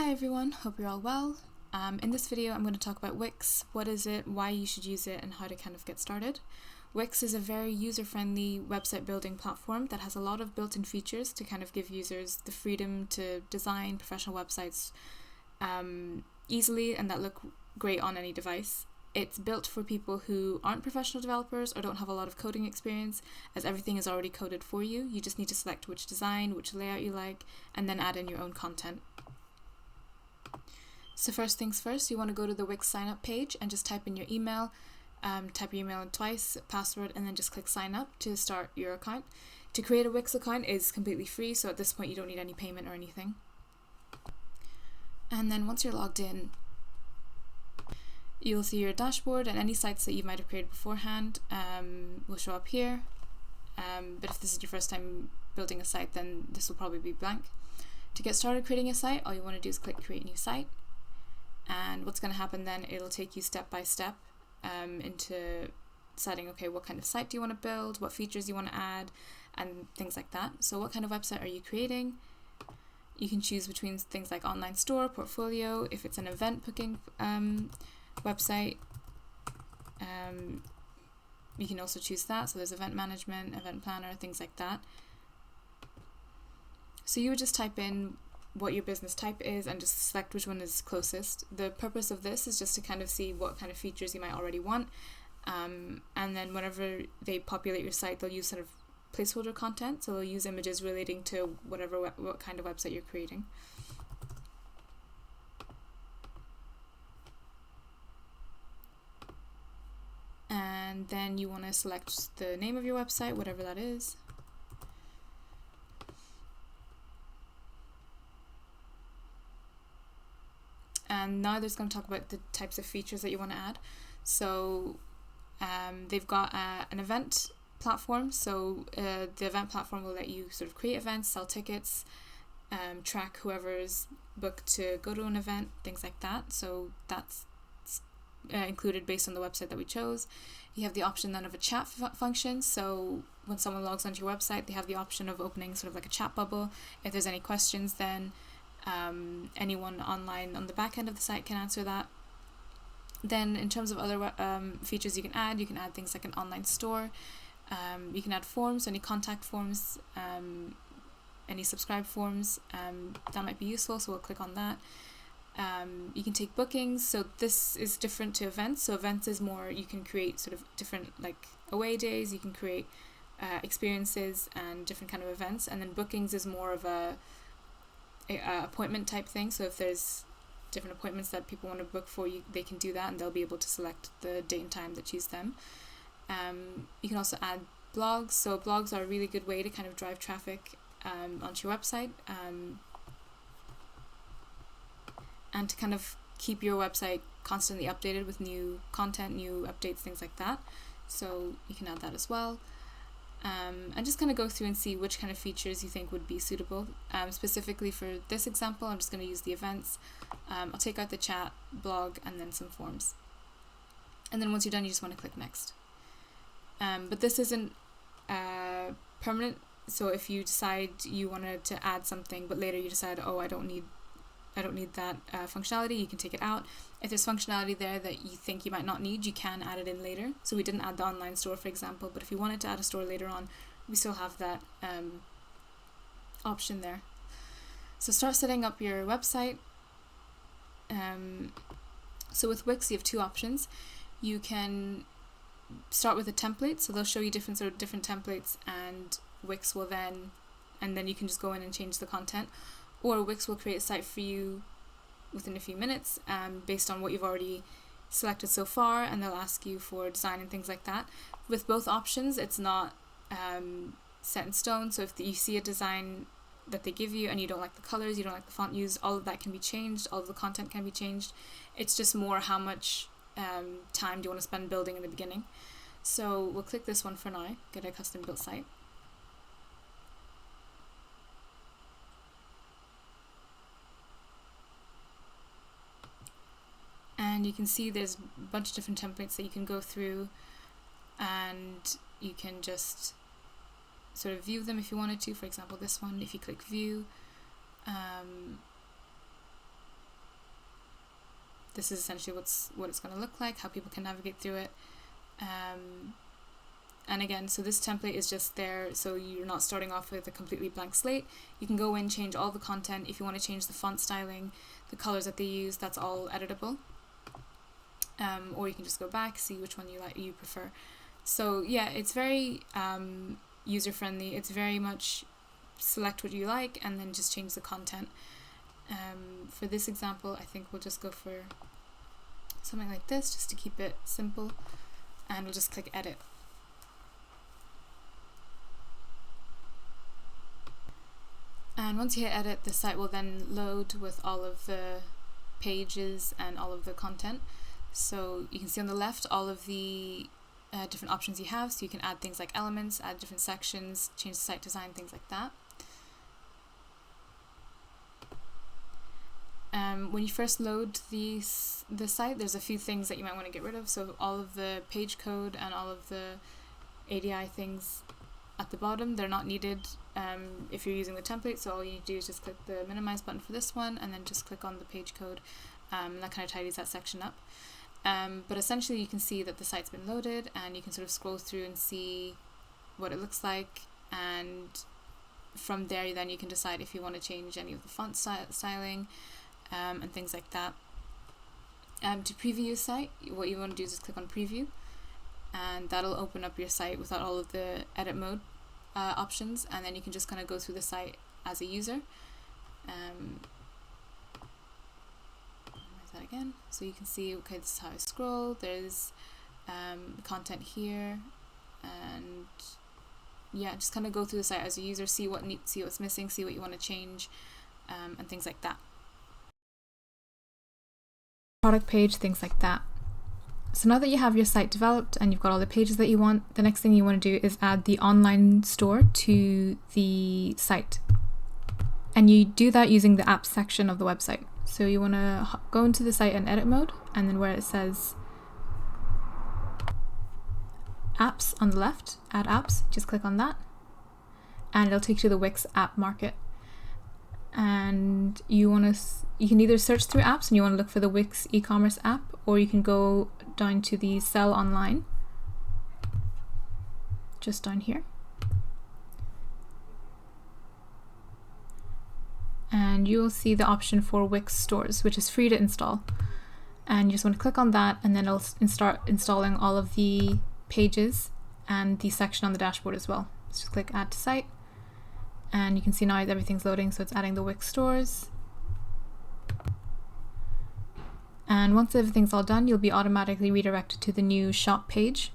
Hi everyone, hope you're all well. In this video I'm going to talk about Wix, what is it, why you should use it, and how to kind of get started. Wix is a very user-friendly website building platform that has a lot of built-in features to kind of give users the freedom to design professional websites easily and that look great on any device. It's built for people who aren't professional developers or don't have a lot of coding experience, as everything is already coded for you. You just need to select which design, which layout you like, and then add in your own content. So first things first, you want to go to the Wix sign up page and just type in your email, type your email in twice, password, and then just click sign up to start your account. To create a Wix account is completely free, so at this point you don't need any payment or anything. And then once you're logged in, you'll see your dashboard, and any sites that you might have created beforehand will show up here. But if this is your first time building a site, then this will probably be blank. To get started creating a site, all you want to do is click create new site. And what's going to happen then, it'll take you step by step into deciding, okay, what kind of site do you want to build, what features you want to add, and things like that. So what kind of website are you creating? You can choose between things like online store, portfolio, if it's an event booking website. You can also choose that. So there's event management, event planner, things like that. So you would just type in what your business type is and just select which one is closest. The purpose of this is just to kind of see what kind of features you might already want, and then whenever they populate your site, they'll use sort of placeholder content, so they'll use images relating to what kind of website you're creating. And then you want to select the name of your website, whatever that is. And now there's going to talk about the types of features that you want to add. So they've got an event platform. So the event platform will let you sort of create events, sell tickets, track whoever's booked to go to an event, things like that. So that's included based on the website that we chose. You have the option then of a chat function. So when someone logs onto your website, they have the option of opening sort of like a chat bubble. If there's any questions, then anyone online on the back end of the site can answer that. Then in terms of other features you can add things like an online store. You can add forms, any contact forms, any subscribe forms. That might be useful, so we'll click on that. You can take bookings, so this is different to events. So events is more, you can create sort of different like away days, you can create experiences and different kind of events, and then bookings is more of a appointment type thing. So if there's different appointments that people want to book for you, they can do that and they'll be able to select the date and time that suits them. You can also add blogs. So blogs are a really good way to kind of drive traffic onto your website and to kind of keep your website constantly updated with new content, new updates, things like that. So you can add that as well. And just kind of go through and see which kind of features you think would be suitable. Specifically for this example, I'm just going to use the events. I'll take out the chat, blog, and then some forms. And then once you're done, you just want to click next. But this isn't permanent. So if you decide you wanted to add something, but later you decide, oh, I don't need that functionality, you can take it out. If there's functionality there that you think you might not need, you can add it in later. So we didn't add the online store, for example, but if you wanted to add a store later on, we still have that option there. So start setting up your website. So with Wix, you have two options. You can start with a template, so they'll show you different templates, and Wix will then you can just go in and change the content. Or Wix will create a site for you within a few minutes based on what you've already selected so far, and they'll ask you for design and things like that. With both options, it's not set in stone, so if you see a design that they give you and you don't like the colors, you don't like the font used, all of that can be changed, all of the content can be changed. It's just more how much time do you want to spend building in the beginning. So we'll click this one for now, get a custom built site. And you can see there's a bunch of different templates that you can go through, and you can just sort of view them if you wanted to. For example, this one, if you click view, this is essentially what it's going to look like, how people can navigate through it. And again, so this template is just there so you're not starting off with a completely blank slate. You can go in, change all the content. If you want to change the font styling, the colors that they use, that's all editable. Or you can just go back, see which one you prefer. So yeah, it's very user friendly. It's very much select what you like and then just change the content. For this example, I think we'll just go for something like this just to keep it simple, and we'll just click edit. And once you hit edit, the site will then load with all of the pages and all of the content. So you can see on the left all of the different options you have. So you can add things like elements, add different sections, change the site design, things like that. When you first load the site, there's a few things that you might want to get rid of. So all of the page code and all of the ADI things at the bottom, they're not needed if you're using the template. So all you need to do is just click the minimize button for this one and then just click on the page code, and that kind of tidies that section up. But essentially you can see that the site's been loaded, and you can sort of scroll through and see what it looks like, and from there then you can decide if you want to change any of the font styling and things like that. To preview your site, what you want to do is just click on preview, and that'll open up your site without all of the edit mode options, and then you can just kind of go through the site as a user. That again, so you can see, okay, this is how I scroll, there's content here, and yeah, just kind of go through the site as a user, see what's missing, see what you want to change, and things like that. Product page, things like that. So now that you have your site developed and you've got all the pages that you want, the next thing you want to do is add the online store to the site, and you do that using the apps section of the website. So you want to go into the site in edit mode, and then where it says apps on the left, add apps, just click on that, and it'll take you to the Wix app market. And you can either search through apps and you want to look for the Wix e-commerce app, or you can go down to the sell online, just down here. And you will see the option for Wix stores, which is free to install. And you just want to click on that, and then it'll start installing all of the pages and the section on the dashboard as well. So just click add to site, and you can see now everything's loading, so it's adding the Wix stores. And once everything's all done, you'll be automatically redirected to the new shop page.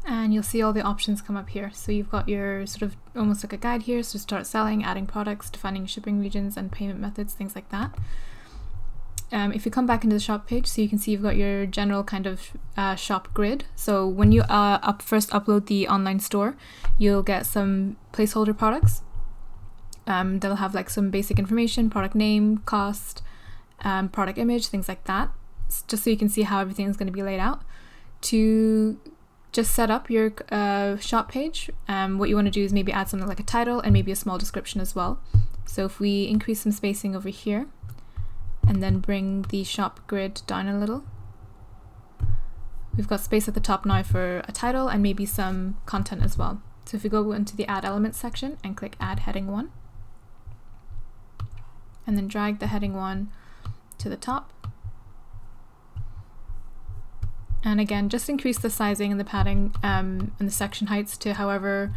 And you'll see all the options come up here. So you've got your sort of almost like a guide here, so start selling, adding products, defining shipping regions and payment methods, things like that. If you come back into the shop page, so you can see you've got your general kind of shop grid. So when you first upload the online store, you'll get some placeholder products. They'll have like some basic information, product name, cost, product image, things like that, just so you can see how everything is going to be laid out. To just set up your shop page, what you want to do is maybe add something like a title and maybe a small description as well. So if we increase some spacing over here and then bring the shop grid down a little, we've got space at the top now for a title and maybe some content as well. So if we go into the add elements section and click add heading 1, and then drag the heading 1 to the top. And again, just increase the sizing and the padding and the section heights to however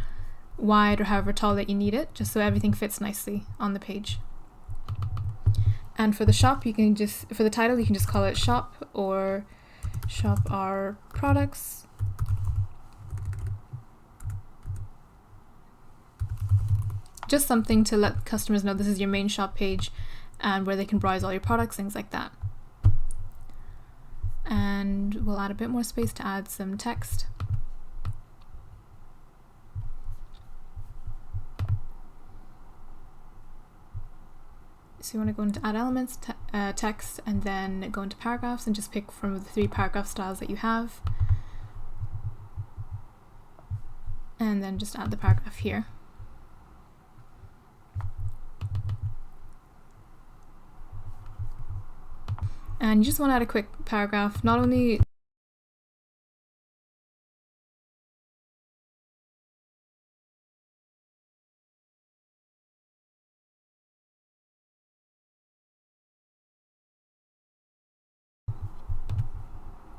wide or however tall that you need it, just so everything fits nicely on the page. And for the shop, you can just, for the title, you can just call it shop or shop our products. Just something to let customers know this is your main shop page and where they can browse all your products, things like that. And we'll add a bit more space to add some text. So you want to go into add elements, text, and then go into paragraphs and just pick from the 3 paragraph styles that you have. And then just add the paragraph here. And you just want to add a quick paragraph, not only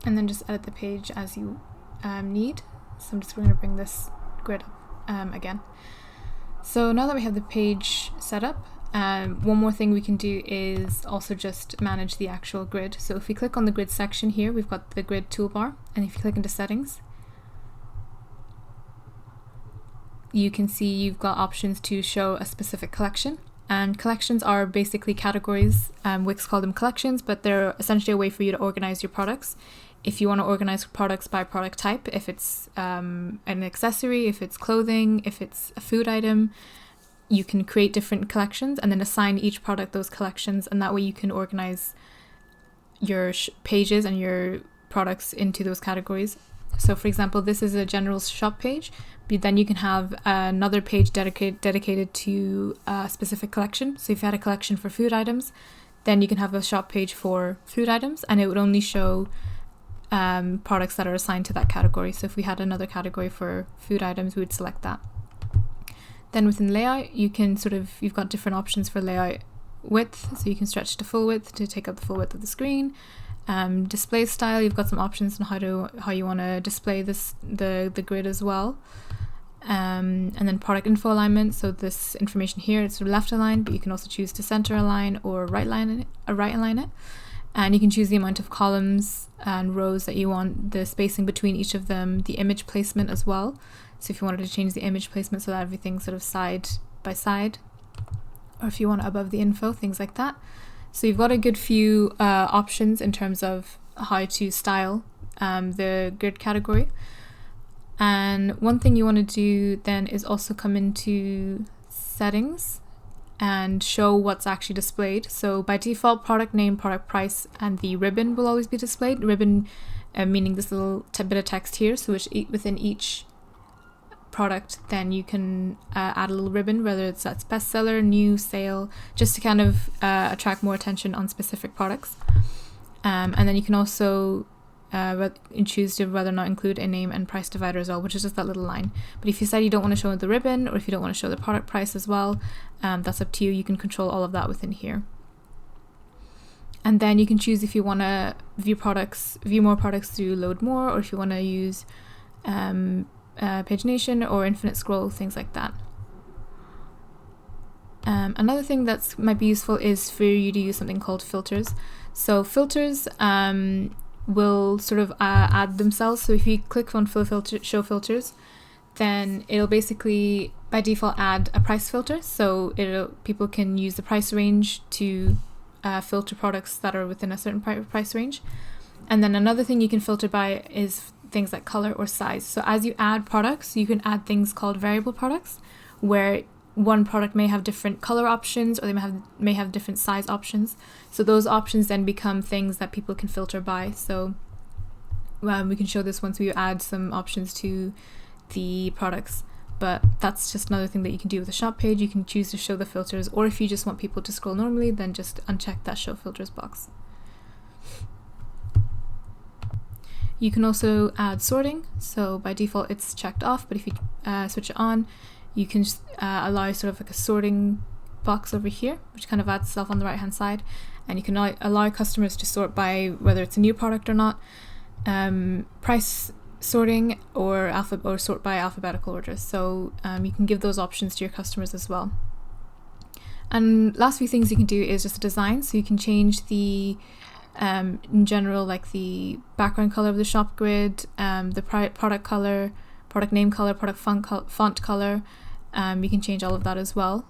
and then just edit the page as you need. So I'm just going to bring this grid up again. So now that we have the page set up, one more thing we can do is also just manage the actual grid. So if we click on the grid section here, we've got the grid toolbar, and if you click into settings, you can see you've got options to show a specific collection. And collections are basically categories. Wix call them collections, but they're essentially a way for you to organize your products. If you want to organize products by product type, if it's an accessory, if it's clothing, if it's a food item, you can create different collections and then assign each product those collections, and that way you can organize your pages and your products into those categories. So for example, this is a general shop page, but then you can have another page dedicated to a specific collection. So if you had a collection for food items, then you can have a shop page for food items, and it would only show products that are assigned to that category. So if we had another category for food items, we would select that. Then within layout, you can you've got different options for layout width, so you can stretch to full width to take up the full width of the screen. Display style, you've got some options on how you want to display the grid as well. And then product info alignment, so this information here is left aligned, but you can also choose to center align or right align it. And you can choose the amount of columns and rows that you want, the spacing between each of them, the image placement as well. So if you wanted to change the image placement so that everything's sort of side by side, or if you want it above the info, things like that. So you've got a good few options in terms of how to style the grid category. And one thing you want to do then is also come into settings and show what's actually displayed. So by default, product name, product price, and the ribbon will always be displayed. Ribbon meaning this little bit of text here, so which within each product then you can add a little ribbon, whether that's bestseller, new, sale, just to kind of attract more attention on specific products. And then you can also choose to whether or not include a name and price divider as well, which is just that little line. But if you decide you don't want to show the ribbon, or if you don't want to show the product price as well, that's up to you. You can control all of that within here. And then you can choose if you want to view more products through load more, or if you want to use pagination or infinite scroll, things like that. Another thing that might be useful is for you to use something called filters. So filters will sort of add themselves. So if you click on show filters, then it'll basically by default add a price filter. So people can use the price range to filter products that are within a certain price range. And then another thing you can filter by is things like color or size. So as you add products, you can add things called variable products, where one product may have different color options, or they may have different size options. So those options then become things that people can filter by. So we can show this once we add some options to the products, but that's just another thing that you can do with a shop page. You can choose to show the filters, or if you just want people to scroll normally, then just uncheck that show filters box. You can also add sorting. So by default it's checked off, but if you switch it on, you can just allow sort of like a sorting box over here, which kind of adds itself on the right hand side, and you can allow customers to sort by whether it's a new product or not, price sorting, or sort by alphabetical order. So you can give those options to your customers as well. And last few things you can do is just a design. So you can change the in general, like the background color of the shop grid, the product color, product name color, product font color. You can change all of that as well.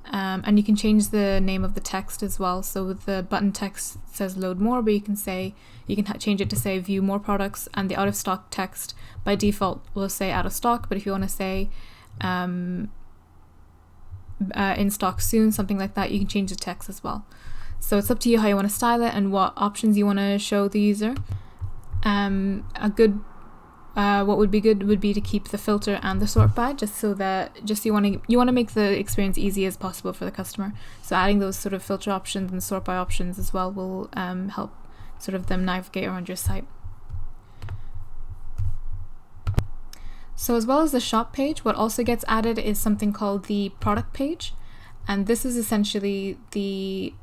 And you can change the name of the text as well. So with the button text says load more, but you can change it to say view more products, and the out of stock text by default will say out of stock, but if you want to say in stock soon, something like that, you can change the text as well. So it's up to you how you want to style it and what options you want to show the user. What would be good would be to keep the filter and the sort by, just you want to make the experience easy as possible for the customer. So adding those sort of filter options and sort by options as well will help sort of them navigate around your site. So as well as the shop page, what also gets added is something called the product page. And this is essentially the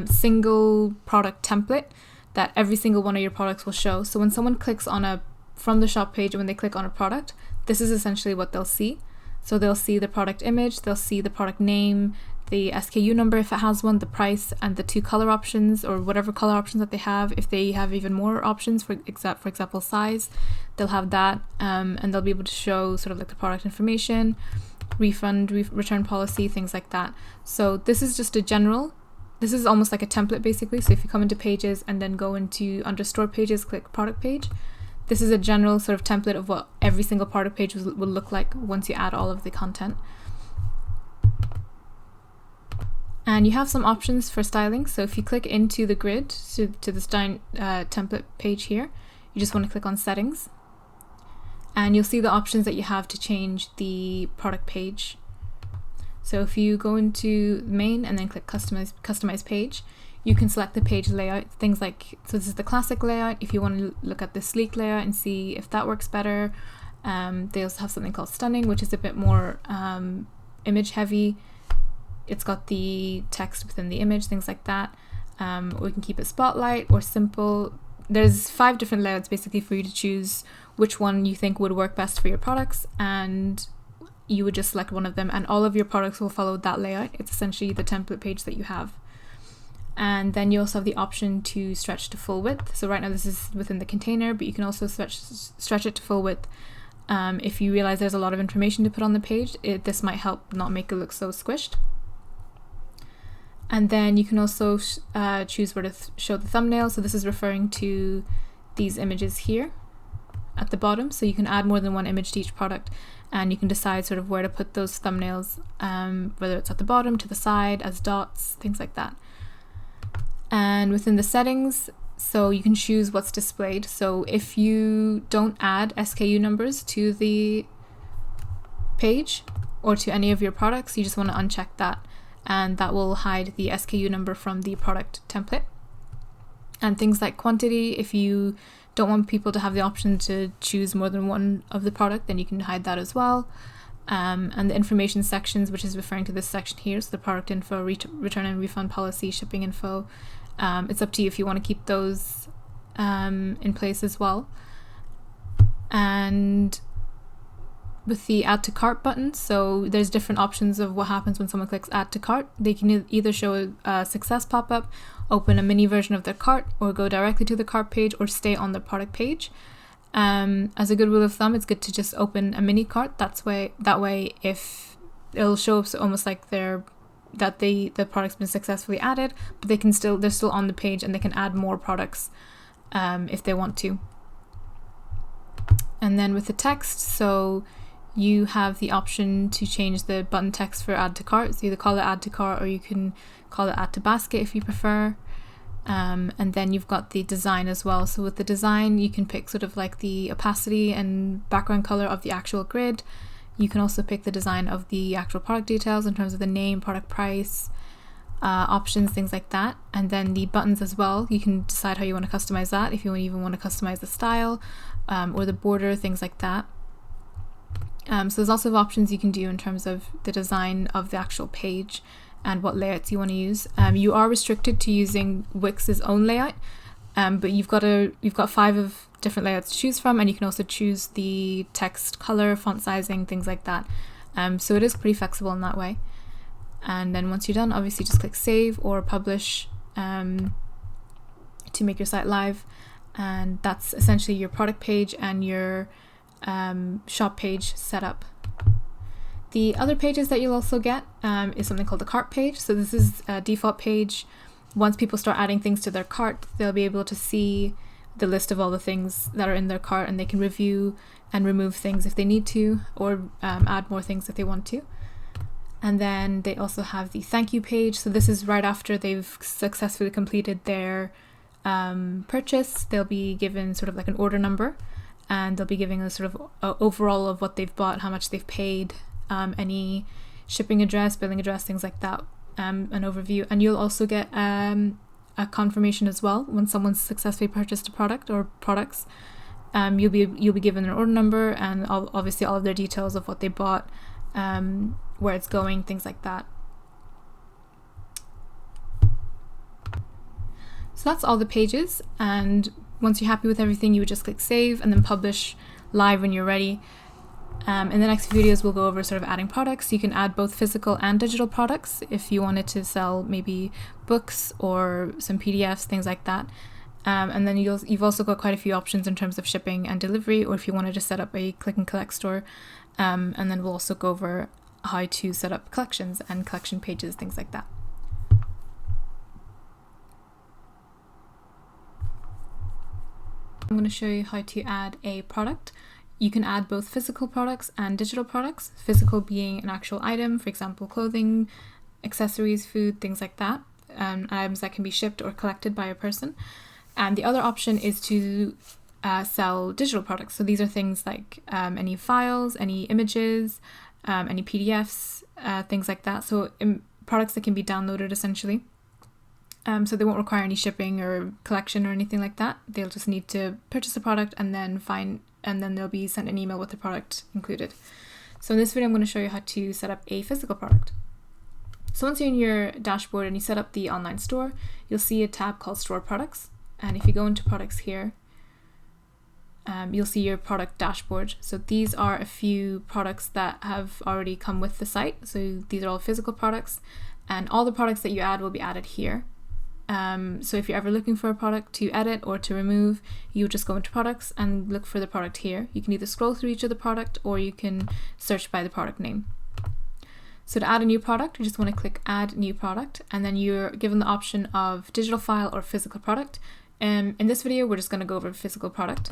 single product template that every single one of your products will show. So when someone clicks on from the shop page, when they click on a product, this is essentially what they'll see. So they'll see the product image, they'll see the product name, the SKU number if it has one, the price, and the 2 color options or whatever color options that they have. If they have even more options, for example size, they'll have that, and they'll be able to show sort of like the product information, refund, return policy, things like that. So this is just a general, this is almost like a template basically. So if you come into pages and then go into under store pages, click product page, this is a general sort of template of what every single product page will look like once you add all of the content. And you have some options for styling. So if you click into the grid, to this template page here, you just want to click on settings. And you'll see the options that you have to change the product page. So if you go into main and then click customize page, you can select the page layout, things like, so this is the classic layout. If you want to look at the sleek layout and see if that works better, they also have something called stunning, which is a bit more image heavy. It's got the text within the image, things like that. Or we can keep it spotlight or simple. There's 5 different layouts basically for you to choose which one you think would work best for your products, and you would just select one of them and all of your products will follow that layout. It's essentially the template page that you have. And then you also have the option to stretch to full width. So right now this is within the container, but you can also stretch it to full width. If you realize there's a lot of information to put on the page, this might help not make it look so squished. And then you can also choose where to show the thumbnail. So this is referring to these images here at the bottom. So you can add more than one image to each product, and you can decide sort of where to put those thumbnails, whether it's at the bottom, to the side, as dots, things like that. And within the settings, so you can choose what's displayed. So if you don't add SKU numbers to the page or to any of your products, you just want to uncheck that, and that will hide the SKU number from the product template. And things like quantity, if you don't want people to have the option to choose more than one of the product, then you can hide that as well. And the information sections, which is referring to this section here, so the product info, return and refund policy, shipping info, it's up to you if you want to keep those in place as well. And with the add to cart button, so there's different options of what happens when someone clicks add to cart. They can either show a success pop-up, open a mini version of their cart, or go directly to the cart page, or stay on the product page. As a good rule of thumb, it's good to just open a mini cart. That way if it'll show up almost like the product's been successfully added, but they're still on the page and they can add more products if they want to. And then with the text, so you have the option to change the button text for add to cart. So either call it add to cart, or you can call it add to basket if you prefer. And then you've got the design as well. So with the design, you can pick sort of like the opacity and background color of the actual grid. You can also pick the design of the actual product details in terms of the name, product price, options, things like that. And then the buttons as well, you can decide how you want to customize that, if you even want to customize the style or the border, things like that. So there's lots of options you can do in terms of the design of the actual page and what layouts you want to use. You are restricted to using Wix's own layout, but you've got 5 of different layouts to choose from, and you can also choose the text color, font sizing, things like that. So it is pretty flexible in that way. And then once you're done, obviously just click save or publish to make your site live, and that's essentially your product page and your shop page set up. The other pages that you'll also get is something called the cart page. So this is a default page. Once people start adding things to their cart, they'll be able to see the list of all the things that are in their cart, and they can review and remove things if they need to, or add more things if they want to. And then they also have the thank you page. So this is right after they've successfully completed their purchase. They'll be given sort of like an order number, and they'll be giving a sort of overall of what they've bought, how much they've paid, any shipping address, billing address, things like that, an overview. And you'll also get a a confirmation as well when someone's successfully purchased a product or products. You'll be given an order number and obviously all of their details of what they bought, where it's going, things like that. So that's all the pages, and once you're happy with everything, you would just click save and then publish live when you're ready. In the next few videos, we'll go over sort of adding products. You can add both physical and digital products if you wanted to sell maybe books or some PDFs, things like that. And then you've also got quite a few options in terms of shipping and delivery, or if you wanted to set up a click and collect store. And then we'll also go over how to set up collections and collection pages, things like that. I'm going to show you how to add a product. You can add both physical products and digital products. Physical being an actual item, for example, clothing, accessories, food, things like that. Items that can be shipped or collected by a person. And the other option is to sell digital products. So these are things like any files, any images, any PDFs, things like that. So products that can be downloaded essentially. So they won't require any shipping or collection or anything like that. They'll just need to purchase a product and then they'll be sent an email with the product included. So in this video, I'm going to show you how to set up a physical product. So once you're in your dashboard and you set up the online store, you'll see a tab called Store Products. And if you go into products here, you'll see your product dashboard. So these are a few products that have already come with the site. So these are all physical products, and all the products that you add will be added here. So if you're ever looking for a product to edit or to remove, you just go into products and look for the product here. You can either scroll through each of the product or you can search by the product name. So to add a new product, you just want to click add new product, and then you're given the option of digital file or physical product. In this video, we're just going to go over physical product.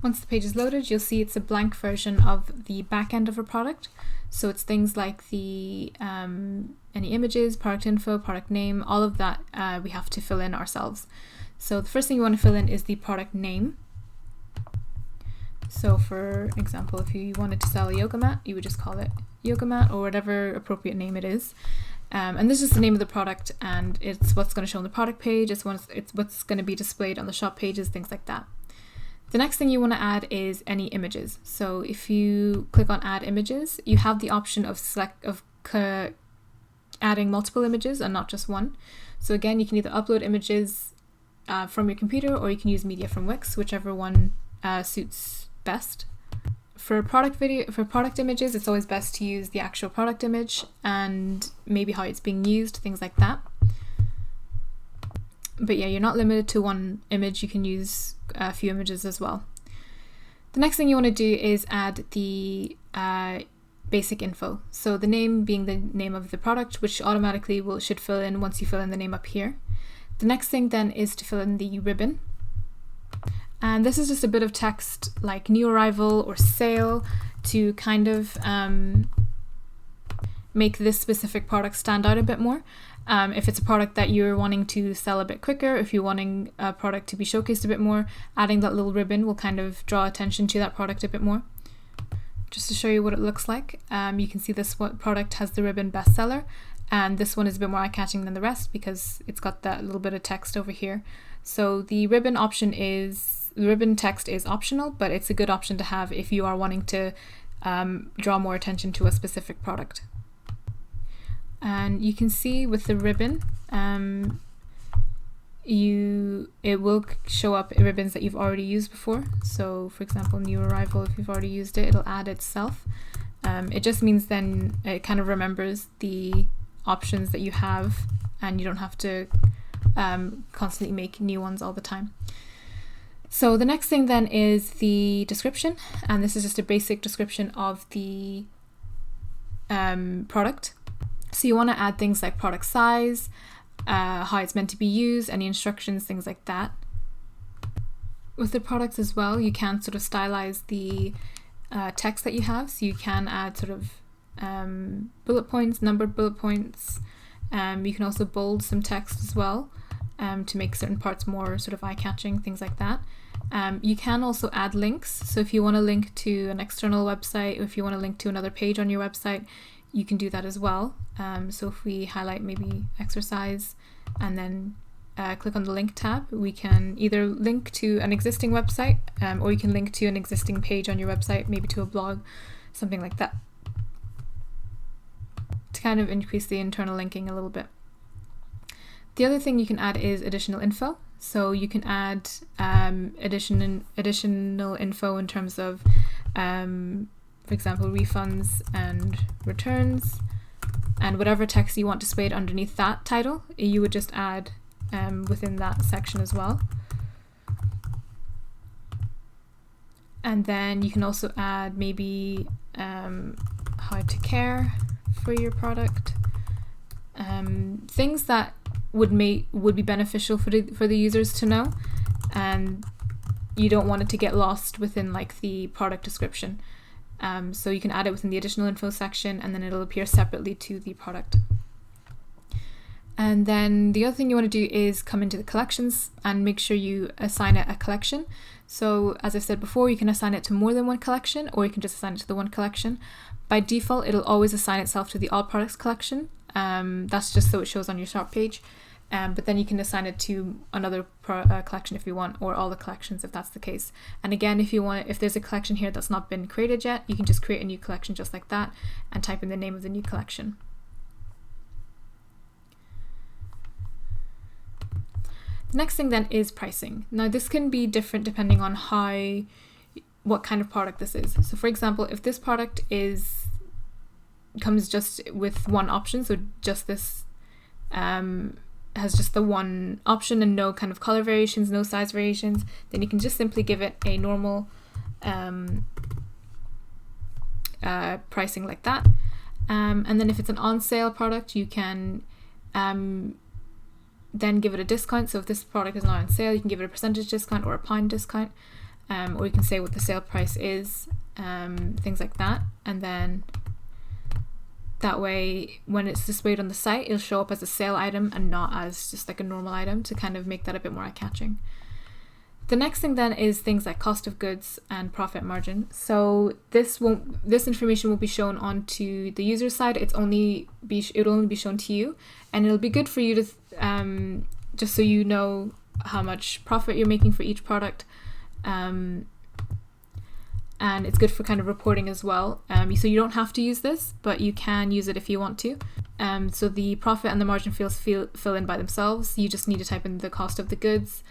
Once the page is loaded, you'll see it's a blank version of the back end of a product. So it's things like the any images, product info, product name, all of that we have to fill in ourselves. So the first thing you want to fill in is the product name. So for example, if you wanted to sell a yoga mat, you would just call it yoga mat or whatever appropriate name it is. And this is the name of the product, and it's what's going to show on the product page, it's what's going to be displayed on the shop pages, things like that. The next thing you want to add is any images. So if you click on add images, you have the option of adding multiple images and not just one. So again, you can either upload images from your computer, or you can use media from Wix, whichever one suits best. For product images, it's always best to use the actual product image and maybe how it's being used, things like that. But yeah, you're not limited to one image, you can use a few images as well. The next thing you want to do is add the basic info. So the name being the name of the product, which automatically should fill in once you fill in the name up here. The next thing then is to fill in the ribbon. And this is just a bit of text like new arrival or sale to kind of make this specific product stand out a bit more. If it's a product that you're wanting to sell a bit quicker, if you're wanting a product to be showcased a bit more, adding that little ribbon will kind of draw attention to that product a bit more. Just to show you what it looks like, you can see this product has the ribbon bestseller, and this one is a bit more eye-catching than the rest because it's got that little bit of text over here. So the ribbon text is optional, but it's a good option to have if you are wanting to draw more attention to a specific product. And you can see with the ribbon, it will show up ribbons that you've already used before. So for example, new arrival, if you've already used it, it'll add itself. It just means then it kind of remembers the options that you have, and you don't have to constantly make new ones all the time. So the next thing then is the description, and this is just a basic description of the product. So you want to add things like product size, how it's meant to be used, any instructions, things like that. With the products as well, you can sort of stylize the text that you have. So you can add sort of bullet points, numbered bullet points. You can also bold some text as well to make certain parts more sort of eye-catching, things like that. You can also add links. So if you want to link to an external website, or if you want to link to another page on your website, you can do that as well. So if we highlight maybe exercise and then click on the link tab, we can either link to an existing website, or you can link to an existing page on your website, maybe to a blog, something like that, to kind of increase the internal linking a little bit. The other thing you can add is additional info. So you can add additional info in terms of, for example, refunds and returns, and whatever text you want displayed underneath that title, you would just add within that section as well. And then you can also add maybe how to care for your product, things that would be beneficial for the users to know, and you don't want it to get lost within like the product description. So you can add it within the additional info section, and then it'll appear separately to the product. And then the other thing you want to do is come into the collections and make sure you assign it a collection. So as I said before, you can assign it to more than one collection, or you can just assign it to the one collection. By default, it'll always assign itself to the all products collection. That's just so it shows on your start page. But then you can assign it to another collection if you want, or all the collections if that's the case. And again, if there's a collection here that's not been created yet, you can just create a new collection just like that and type in the name of the new collection. The next thing then is pricing. Now this can be different depending on what kind of product this is. So for example, if this product comes just with one option, so just this has just the one option and no kind of color variations, no size variations, then you can just simply give it a normal pricing like that. And then if it's an on sale product, you can then give it a discount. So if this product is not on sale, you can give it a percentage discount or a pound discount, or you can say what the sale price is, things like that. And then that way, when it's displayed on the site, it'll show up as a sale item and not as just like a normal item, to kind of make that a bit more eye-catching. The next thing then is things like cost of goods and profit margin. So this information won't be shown onto the user side. It'll only be shown to you, and it'll be good for you to just so you know how much profit you're making for each product, and it's good for kind of reporting as well. So you don't have to use this, but you can use it if you want to. So the profit and the margin fields fill in by themselves. You just need to type in the cost of the goods,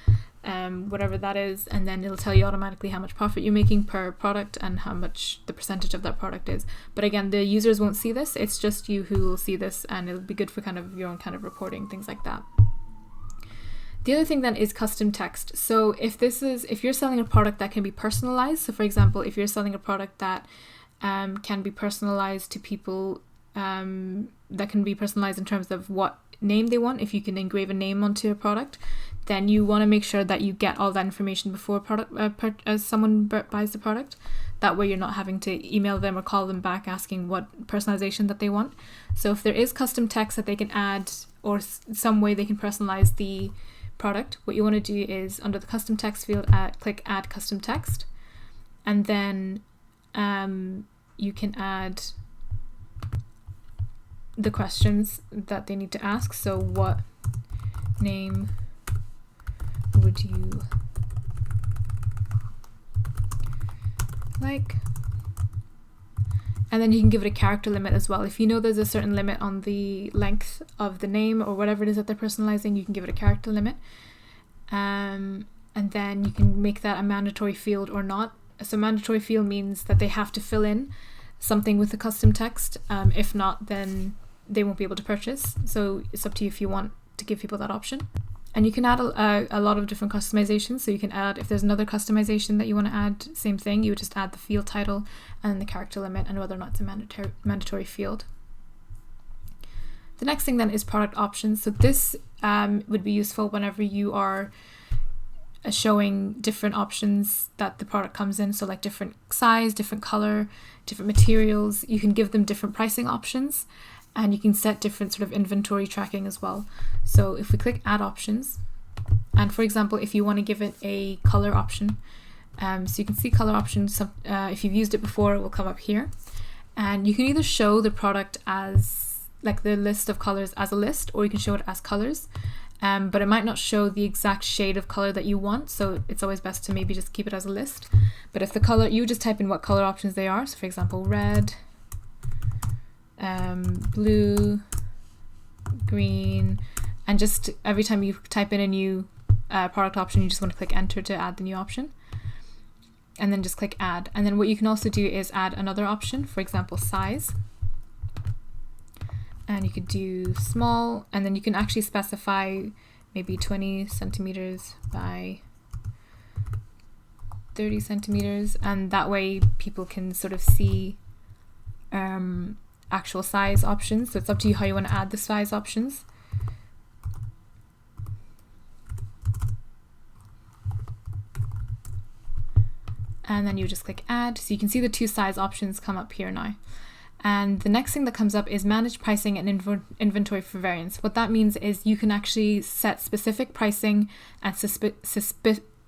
whatever that is, and then it'll tell you automatically how much profit you're making per product and how much the percentage of that product is. But again, the users won't see this, it's just you who will see this, and it'll be good for kind of your own kind of reporting, things like that. The other thing then is custom text. So if you're selling a product that can be personalized, so for example, if you're selling a product that can be personalized to people, that can be personalized in terms of what name they want, if you can engrave a name onto a product, then you want to make sure that you get all that information before someone buys the product. That way you're not having to email them or call them back asking what personalization that they want. So if there is custom text that they can add, or some way they can personalize the product, what you want to do is under the custom text field, click add custom text, and then you can add the questions that they need to ask. So what name would you like? And then you can give it a character limit as well. If you know there's a certain limit on the length of the name or whatever it is that they're personalizing, you can give it a character limit. And then you can make that a mandatory field or not. So mandatory field means that they have to fill in something with the custom text. If not, then they won't be able to purchase. So it's up to you if you want to give people that option. And you can add a lot of different customizations. So you can add, if there's another customization that you want to add, same thing, you would just add the field title and the character limit and whether or not it's a mandatory field. The next thing then is product options. So this would be useful whenever you are showing different options that the product comes in. So like different size, different color, different materials. You can give them different pricing options. And you can set different sort of inventory tracking as well. So if we click add options, and for example, if you want to give it a color option, so you can see color options, if you've used it before, it will come up here. And you can either show the product as like the list of colors as a list, or you can show it as colors. But it might not show the exact shade of color that you want, so it's always best to maybe just keep it as a list. But if the color, you just type in what color options they are. So for example, red, blue, green, and just every time you type in a new product option, you just want to click enter to add the new option, and then just click add. And then what you can also do is add another option, for example, size. And you could do small, and then you can actually specify maybe 20 centimeters by 30 centimeters, and that way people can sort of see actual size options. So it's up to you how you want to add the size options. And then you just click add. So you can see the two size options come up here now. And the next thing that comes up is manage pricing and inventory for variants. What that means is you can actually set specific pricing and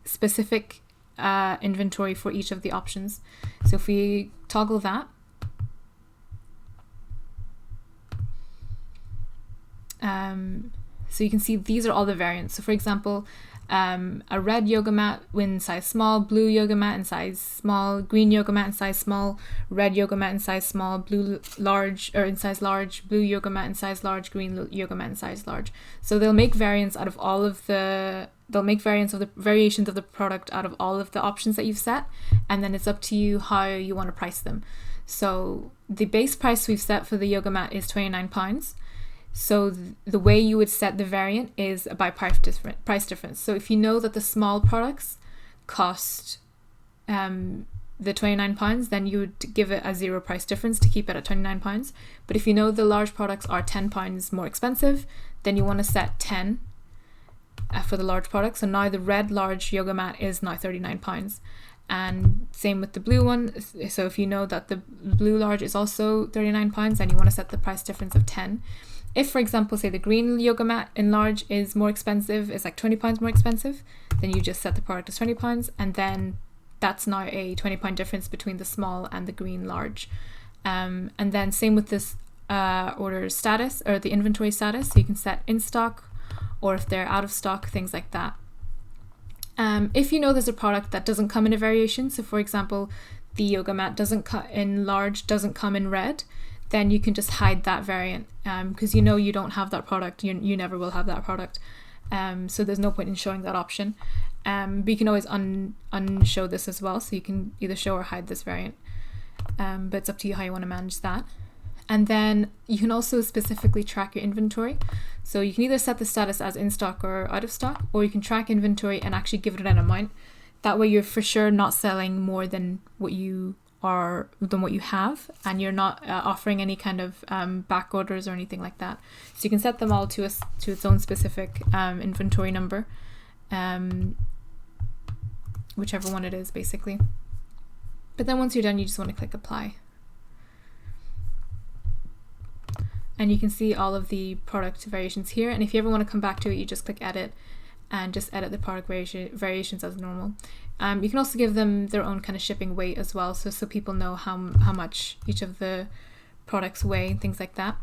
specific inventory for each of the options. So if we toggle that, so you can see these are all the variants. So for example, a red yoga mat in size small, blue yoga mat in size small, green yoga mat in size small, red yoga mat in size small, blue large or in size large, blue yoga mat in size large, green yoga mat in size large. So they'll make variants out of all of the variations of the product out of all of the options that you've set, and then it's up to you how you want to price them. So the base price we've set for the yoga mat is £29. So the way you would set the variant is by price difference. So if you know that the small products cost the £29, then you would give it a 0 price difference to keep it at £29. But if you know the large products are £10 more expensive, then you want to set 10 for the large products. So now the red large yoga mat is now £39. And same with the blue one. So if you know that the blue large is also £39, then you want to set the price difference of 10. If, for example, say the green yoga mat in large is more expensive, it's like £20 more expensive, then you just set the product as £20, and then that's now a £20 difference between the small and the green large. And then same with this order status or the inventory status. So you can set in stock, or if they're out of stock, things like that. If you know there's a product that doesn't come in a variation, so for example, the yoga mat doesn't come in large, doesn't come in red, then you can just hide that variant because you know you don't have that product. You never will have that product. So there's no point in showing that option. But you can always unshow this as well. So you can either show or hide this variant. But it's up to you how you want to manage that. And then you can also specifically track your inventory. So you can either set the status as in stock or out of stock, or you can track inventory and actually give it an amount. That way you're for sure not selling more than what you have, and you're not offering any kind of back orders or anything like that. So you can set them all to its own specific inventory number, whichever one it is basically. But then once you're done, you just want to click apply. And you can see all of the product variations here, and if you ever want to come back to it, you just click edit and just edit the product variations as normal. You can also give them their own kind of shipping weight as well, so people know how much each of the products weigh and things like that.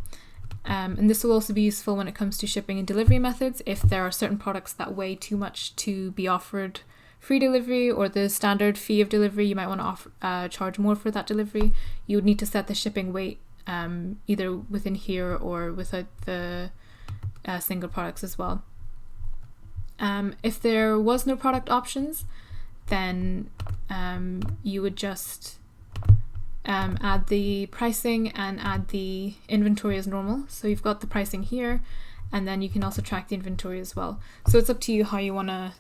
And this will also be useful when it comes to shipping and delivery methods. If there are certain products that weigh too much to be offered free delivery, or the standard fee of delivery, you might want to charge more for that delivery. You would need to set the shipping weight either within here or without the single products as well. If there was no product options, then you would just add the pricing and add the inventory as normal. So you've got the pricing here, and then you can also track the inventory as well. So it's up to you how you want to,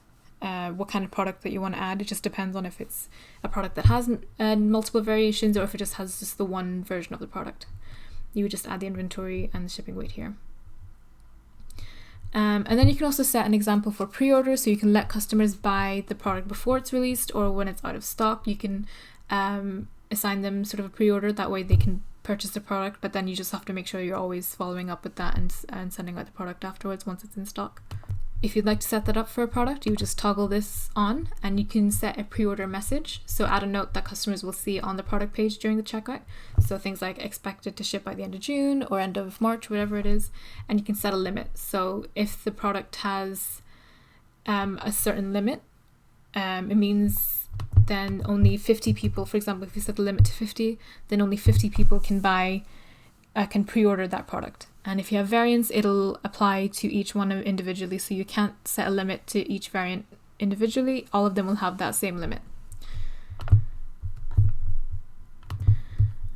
what kind of product that you want to add. It just depends on if it's a product that has multiple variations, or if it just has just the one version of the product. You would just add the inventory and the shipping weight here. And then you can also set an example for pre-order, so you can let customers buy the product before it's released, or when it's out of stock. You can assign them sort of a pre-order, that way they can purchase the product, but then you just have to make sure you're always following up with that and sending out the product afterwards once it's in stock. if you'd like to set that up for a product, you just toggle this on, and you can set a pre-order message. So add a note that customers will see on the product page during the checkout. So things like expected to ship by the end of June or end of March, whatever it is. And you can set a limit. So if the product has a certain limit, it means then only 50 people, for example, if you set the limit to 50, then only 50 people can pre-order that product. And if you have variants, it'll apply to each one individually. So you can't set a limit to each variant individually. All of them will have that same limit.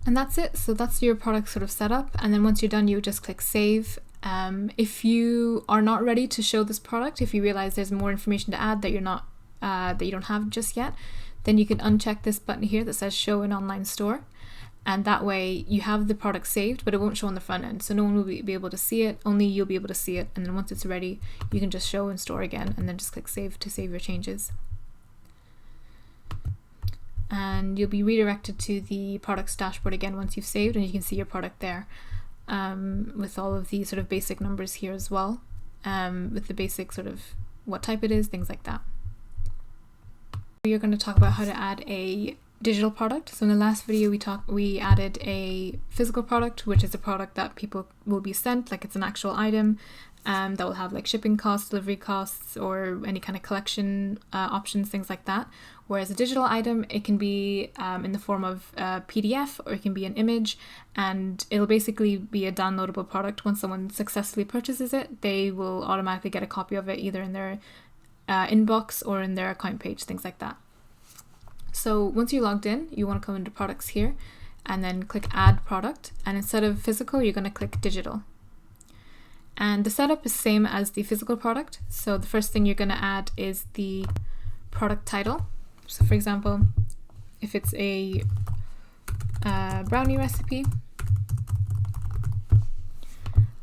And that's it. So that's your product sort of set up. And then once you're done, you just click save. If you are not ready to show this product, if you realize there's more information to add that you don't have just yet, then you can uncheck this button here that says show in online store. And that way you have the product saved, but it won't show on the front end. So no one will be able to see it, only you'll be able to see it. And then once it's ready, you can just show in store again, and then just click save to save your changes. And you'll be redirected to the products dashboard again once you've saved, and you can see your product there with all of the sort of basic numbers here as well, with the basic sort of what type it is, things like that. We're going to talk about how to add a digital product. So in the last video we added a physical product, which is a product that people will be sent, like it's an actual item that will have like shipping costs, delivery costs, or any kind of collection options, things like that. Whereas a digital item, it can be in the form of a PDF, or it can be an image, and it'll basically be a downloadable product. Once someone successfully purchases it, they will automatically get a copy of it either in their inbox or in their account page, things like that. So once you're logged in, you want to come into products here and then click add product, and instead of physical, you're going to click digital. And the setup is same as the physical product. So the first thing you're going to add is the product title. So for example, if it's a brownie recipe,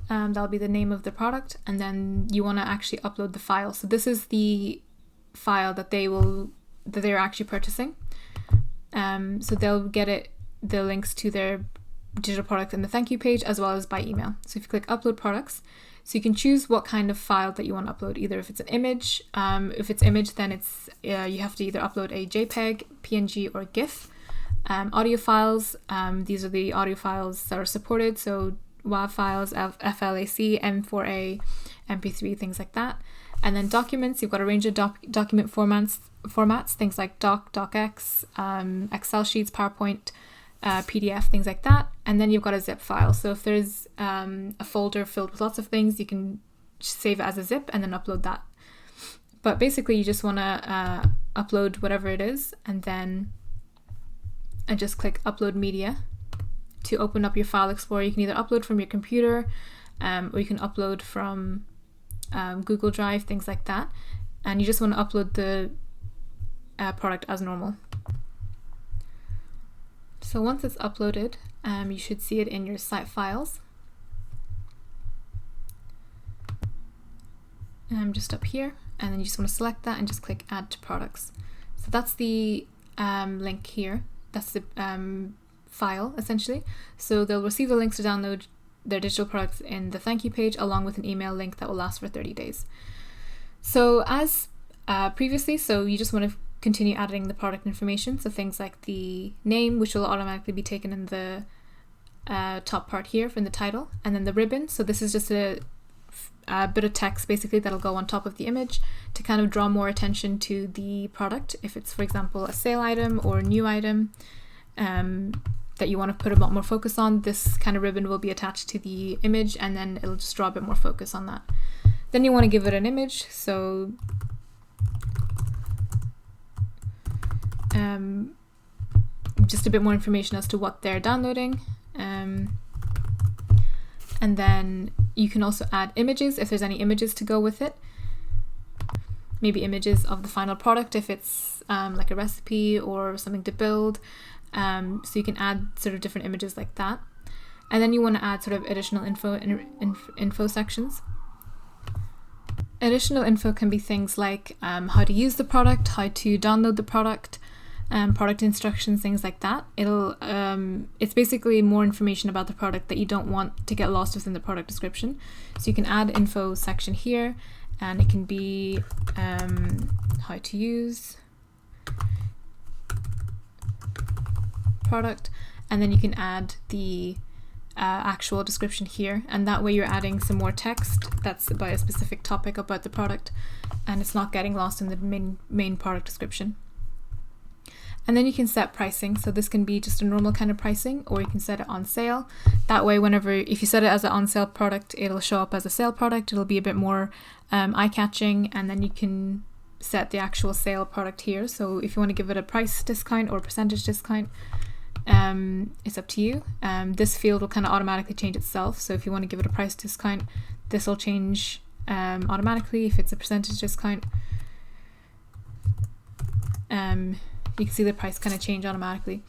that'll be the name of the product, and then you want to actually upload the file. So this is the file that they're actually purchasing. So they'll get the links to their digital product in the thank you page, as well as by email. So if you click upload products, so you can choose what kind of file that you want to upload. Either if it's an image, if it's image, then it's you have to either upload a JPEG, PNG, or GIF. Audio files, these are the audio files that are supported. So WAV files, FLAC, M4A, MP3, things like that. And then documents, you've got a range of document formats, things like doc, docx, Excel sheets, PowerPoint, PDF, things like that. And then you've got a zip file. So if there's a folder filled with lots of things, you can save it as a zip and then upload that. But basically you just want to upload whatever it is, and then just click upload media to open up your file explorer. You can either upload from your computer, or you can upload from Google Drive, things like that. And you just want to upload the product as normal. So once it's uploaded, you should see it in your site files. Just up here, and then you just want to select that and just click add to products. So that's the link here. That's the file essentially. So they'll receive the links to download their digital products in the thank you page, along with an email link that will last for 30 days. So as previously, so you just want to continue adding the product information. So things like the name, which will automatically be taken in the top part here from the title, and then the ribbon. So this is just a bit of text basically that'll go on top of the image to kind of draw more attention to the product. If it's, for example, a sale item or a new item that you want to put a lot more focus on, this kind of ribbon will be attached to the image, and then it'll just draw a bit more focus on that. Then you want to give it an image, so just a bit more information as to what they're downloading, and then you can also add images if there's any images to go with it, maybe images of the final product if it's like a recipe or something to build. So you can add sort of different images like that. And then you want to add sort of additional info sections. Additional info can be things like how to use the product, how to download the product, product instructions, things like that. It's basically more information about the product that you don't want to get lost within the product description. So you can add info section here, and it can be how to use product, and then you can add the actual description here, and that way you're adding some more text that's about a specific topic about the product, and it's not getting lost in the main product description. And then you can set pricing, so this can be just a normal kind of pricing, or you can set it on sale. That way, if you set it as an on sale product, it'll show up as a sale product. It'll be a bit more eye-catching, and then you can set the actual sale product here. So if you want to give it a price discount or percentage discount, it's up to you. This field will kind of automatically change itself, so if you want to give it a price discount, this will change automatically. If it's a percentage discount, you can see the price kind of change automatically.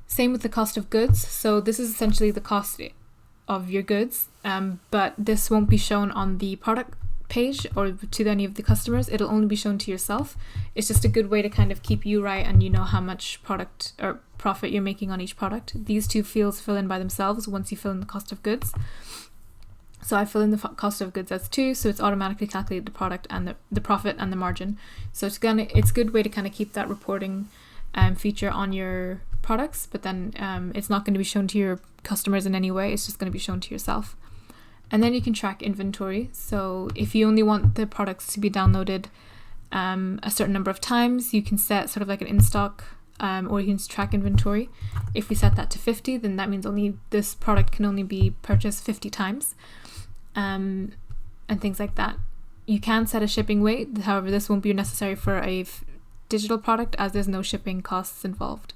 Same with the cost of goods. So this is essentially the cost of your goods, but this won't be shown on the product page or to any of the customers. It'll only be shown to yourself. It's just a good way to kind of keep you right, and you know how much product or profit you're making on each product. These two fields fill in by themselves once you fill in the cost of goods. So I fill in the cost of goods as 2, so it's automatically calculated the product and the profit and the margin. So it's a good way to kind of keep that reporting feature on your products, but then it's not going to be shown to your customers in any way. It's just going to be shown to yourself. And then you can track inventory. So if you only want the products to be downloaded a certain number of times, you can set sort of like an in-stock, or you can track inventory. If we set that to 50, then that means this product can only be purchased 50 times. And things like that. You can set a shipping weight, however this won't be necessary for a digital product as there's no shipping costs involved.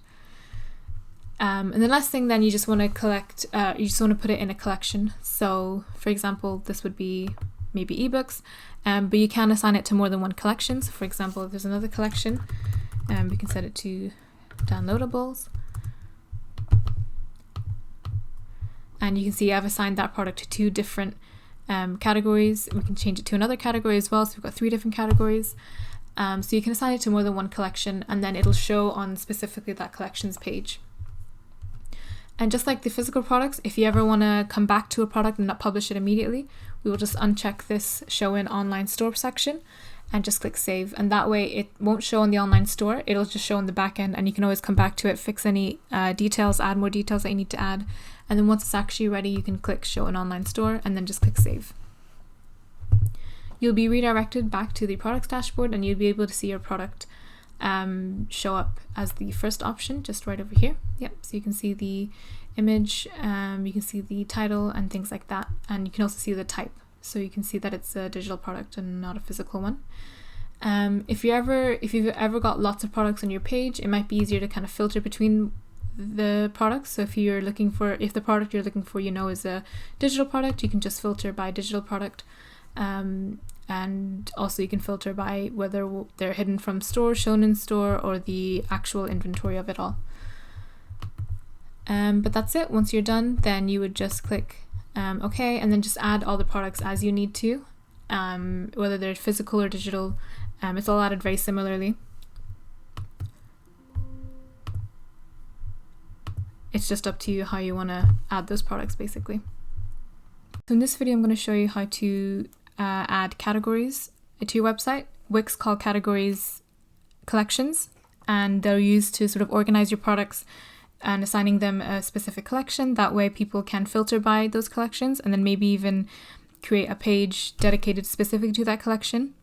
And the last thing, then, you just want to collect, you just want to put it in a collection. So for example, this would be maybe ebooks, but you can assign it to more than one collection. So for example, if there's another collection, we can set it to downloadables, and you can see I've assigned that product to 2 different categories. We can change it to another category as well, so we've got 3 different categories. So you can assign it to more than one collection, and then it'll show on specifically that collections page. And just like the physical products, if you ever want to come back to a product and not publish it immediately, we will just uncheck this show in online store section and just click save, and that way it won't show on the online store, it'll just show on the back end, and you can always come back to it, fix any details, add more details that you need to add, and then once it's actually ready, you can click show in online store and then just click save. You'll be redirected back to the products dashboard, and you'll be able to see your product show up as the first option just right over here. Yep, so you can see the image, you can see the title and things like that, and you can also see the type, so you can see that it's a digital product and not a physical one. If you've ever got lots of products on your page, it might be easier to kind of filter between the products. So if the product you're looking for is a digital product, you can just filter by digital product, and also you can filter by whether they're hidden from store, shown in store, or the actual inventory of it all. But that's it. Once you're done, then you would just click OK, and then just add all the products as you need to, whether they're physical or digital. It's all added very similarly. It's just up to you how you want to add those products, basically. So in this video, I'm going to show you how to add categories to your website. Wix call categories collections, and they're used to sort of organize your products and assigning them a specific collection. That way people can filter by those collections, and then maybe even create a page dedicated specifically to that collection.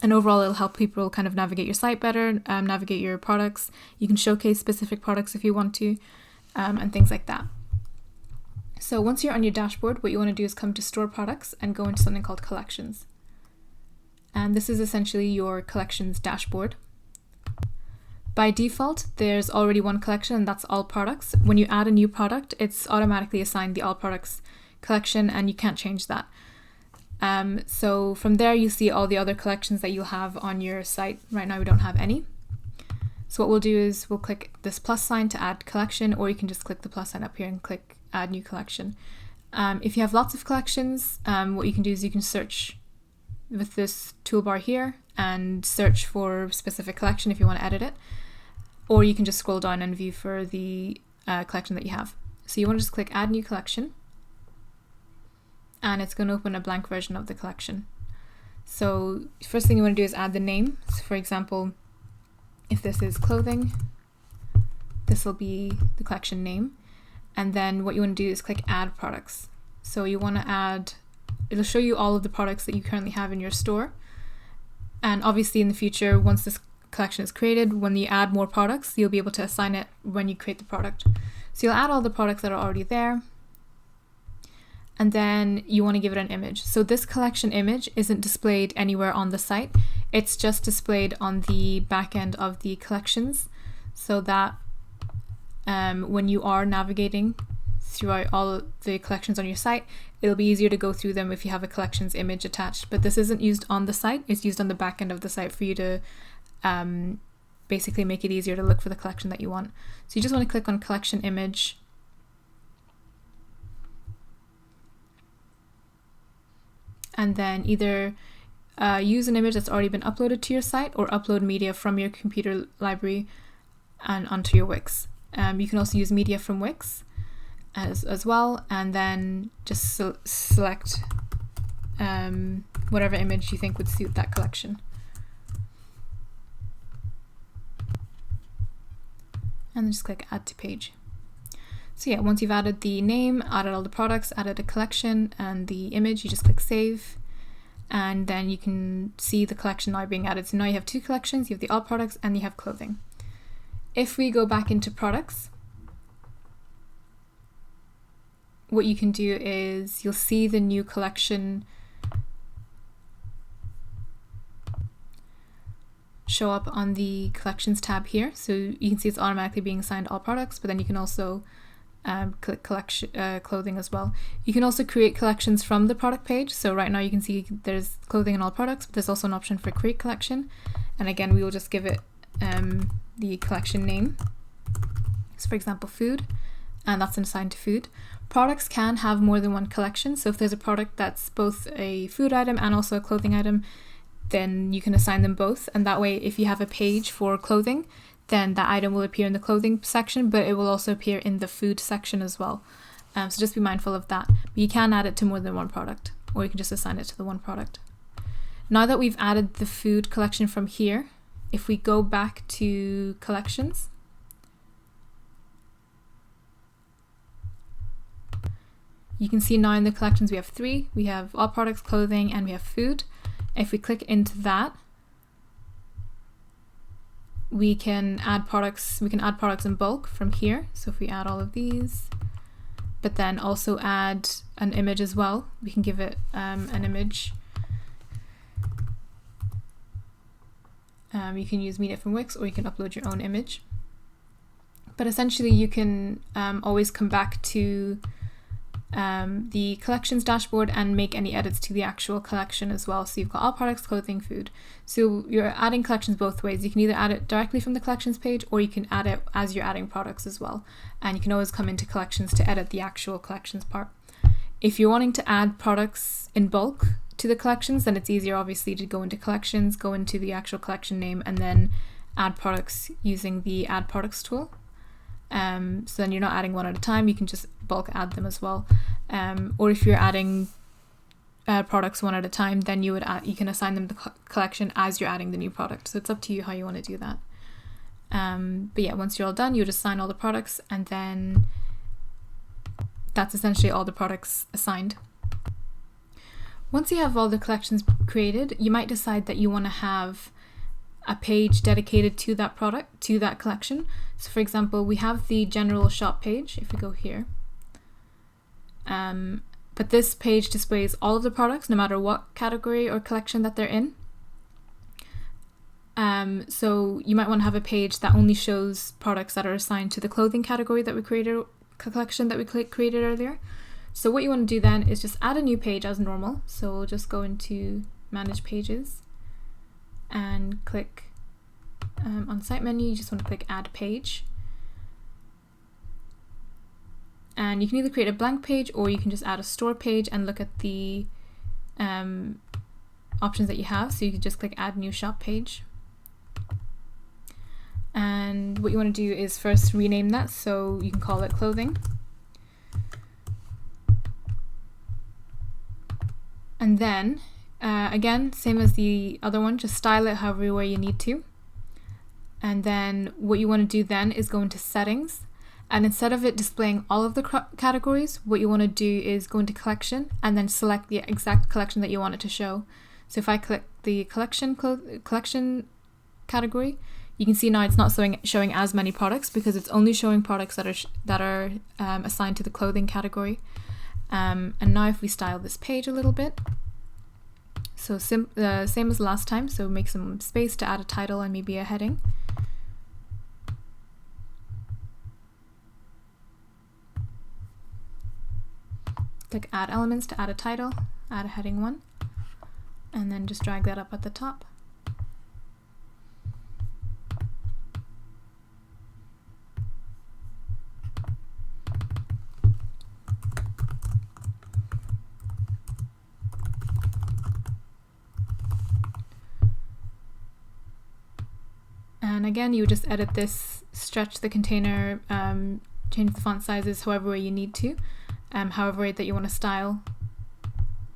And overall, it'll help people kind of navigate your site better, navigate your products. You can showcase specific products if you want to, and things like that. So once you're on your dashboard, what you want to do is come to Store Products and go into something called Collections. And this is essentially your collections dashboard. By default, there's already one collection, and that's all products. When you add a new product, it's automatically assigned the all products collection, and you can't change that. So from there, you see all the other collections that you'll have on your site. Right now, we don't have any. So what we'll do is we'll click this plus sign to add collection, or you can just click the plus sign up here and click add new collection. If you have lots of collections, what you can do is you can search with this toolbar here and search for a specific collection if you want to edit it, or you can just scroll down and view for the collection that you have. So you want to just click add new collection, and it's going to open a blank version of the collection. So first thing you want to do is add the name. So for example, if this is clothing, this will be the collection name. And then what you want to do is click add products. So you want to add, it'll show you all of the products that you currently have in your store. And obviously in the future, once this collection is created, when you add more products, you'll be able to assign it when you create the product. So you'll add all the products that are already there. And then you want to give it an image. So this collection image isn't displayed anywhere on the site. It's just displayed on the back end of the collections, so that when you are navigating throughout all the collections on your site, it'll be easier to go through them if you have a collections image attached. But this isn't used on the site, it's used on the back end of the site for you to basically make it easier to look for the collection that you want. So you just want to click on collection image. And then either use an image that's already been uploaded to your site, or upload media from your computer library and onto your Wix. You can also use media from Wix as well, and then just select whatever image you think would suit that collection. And then just click add to page. So yeah, once you've added the name, added all the products, added a collection and the image, you just click save. And then you can see the collection now being added. So now you have two collections, you have the all products and you have clothing. If we go back into products, what you can do is you'll see the new collection show up on the collections tab here. So you can see it's automatically being assigned all products, but then you can also click collection clothing as well. You can also create collections from the product page. So right now you can see there's clothing and all products, but there's also an option for create collection. And again, we will just give it the collection name. So for example, food, and that's assigned to food. Products can have more than one collection. So if there's a product that's both a food item and also a clothing item, then you can assign them both. And that way, if you have a page for clothing, then that item will appear in the clothing section, but it will also appear in the food section as well. So just be mindful of that. But you can add it to more than one product, or you can just assign it to the one product. Now that we've added the food collection from here, if we go back to collections, you can see now in the collections we have three. We have all products, clothing, and we have food. If we click into that, we can add products in bulk from here. So if we add all of these, but then also add an image as well, we can give it an image. You can use media from Wix, or you can upload your own image. But essentially you can always come back to the collections dashboard and make any edits to the actual collection as well. So you've got all products, clothing, food. So you're adding collections both ways. You can either add it directly from the collections page, or you can add it as you're adding products as well. And you can always come into collections to edit the actual collections part. If you're wanting to add products in bulk to the collections, then it's easier obviously to go into collections, go into the actual collection name, and then add products using the add products tool. So then you're not adding one at a time, you can just bulk add them as well. Or if you're adding products one at a time, then you can assign them the collection as you're adding the new product. So it's up to you how you want to do that. But yeah, once you're all done, you just assign all the products, and then that's essentially all the products assigned. Once you have all the collections created, you might decide that you want to have a page dedicated to that product, to that collection. So for example, we have the general shop page, if we go here. But this page displays all of the products, no matter what category or collection that they're in. So you might want to have a page that only shows products that are assigned to the clothing category that we created, collection that we created earlier. So what you want to do then is just add a new page as normal. So we'll just go into manage pages and click on site menu. You just want to click add page. And you can either create a blank page, or you can just add a store page and look at the options that you have. So you can just click add new shop page. And what you want to do is first rename that, so you can call it clothing. And then Again, same as the other one, just style it however way you need to. And then what you want to do then is go into settings, and instead of it displaying all of the categories, what you want to do is go into collection and then select the exact collection that you want it to show. So if I click the collection category, you can see now it's not showing as many products because it's only showing products that are assigned to the clothing category. And now if we style this page a little bit, so same as last time, so make some space to add a title and maybe a heading. Click add elements to add a title, add a heading 1, and then just drag that up at the top. And again, you would just edit this, stretch the container, change the font sizes however way you need to, however way that you want to style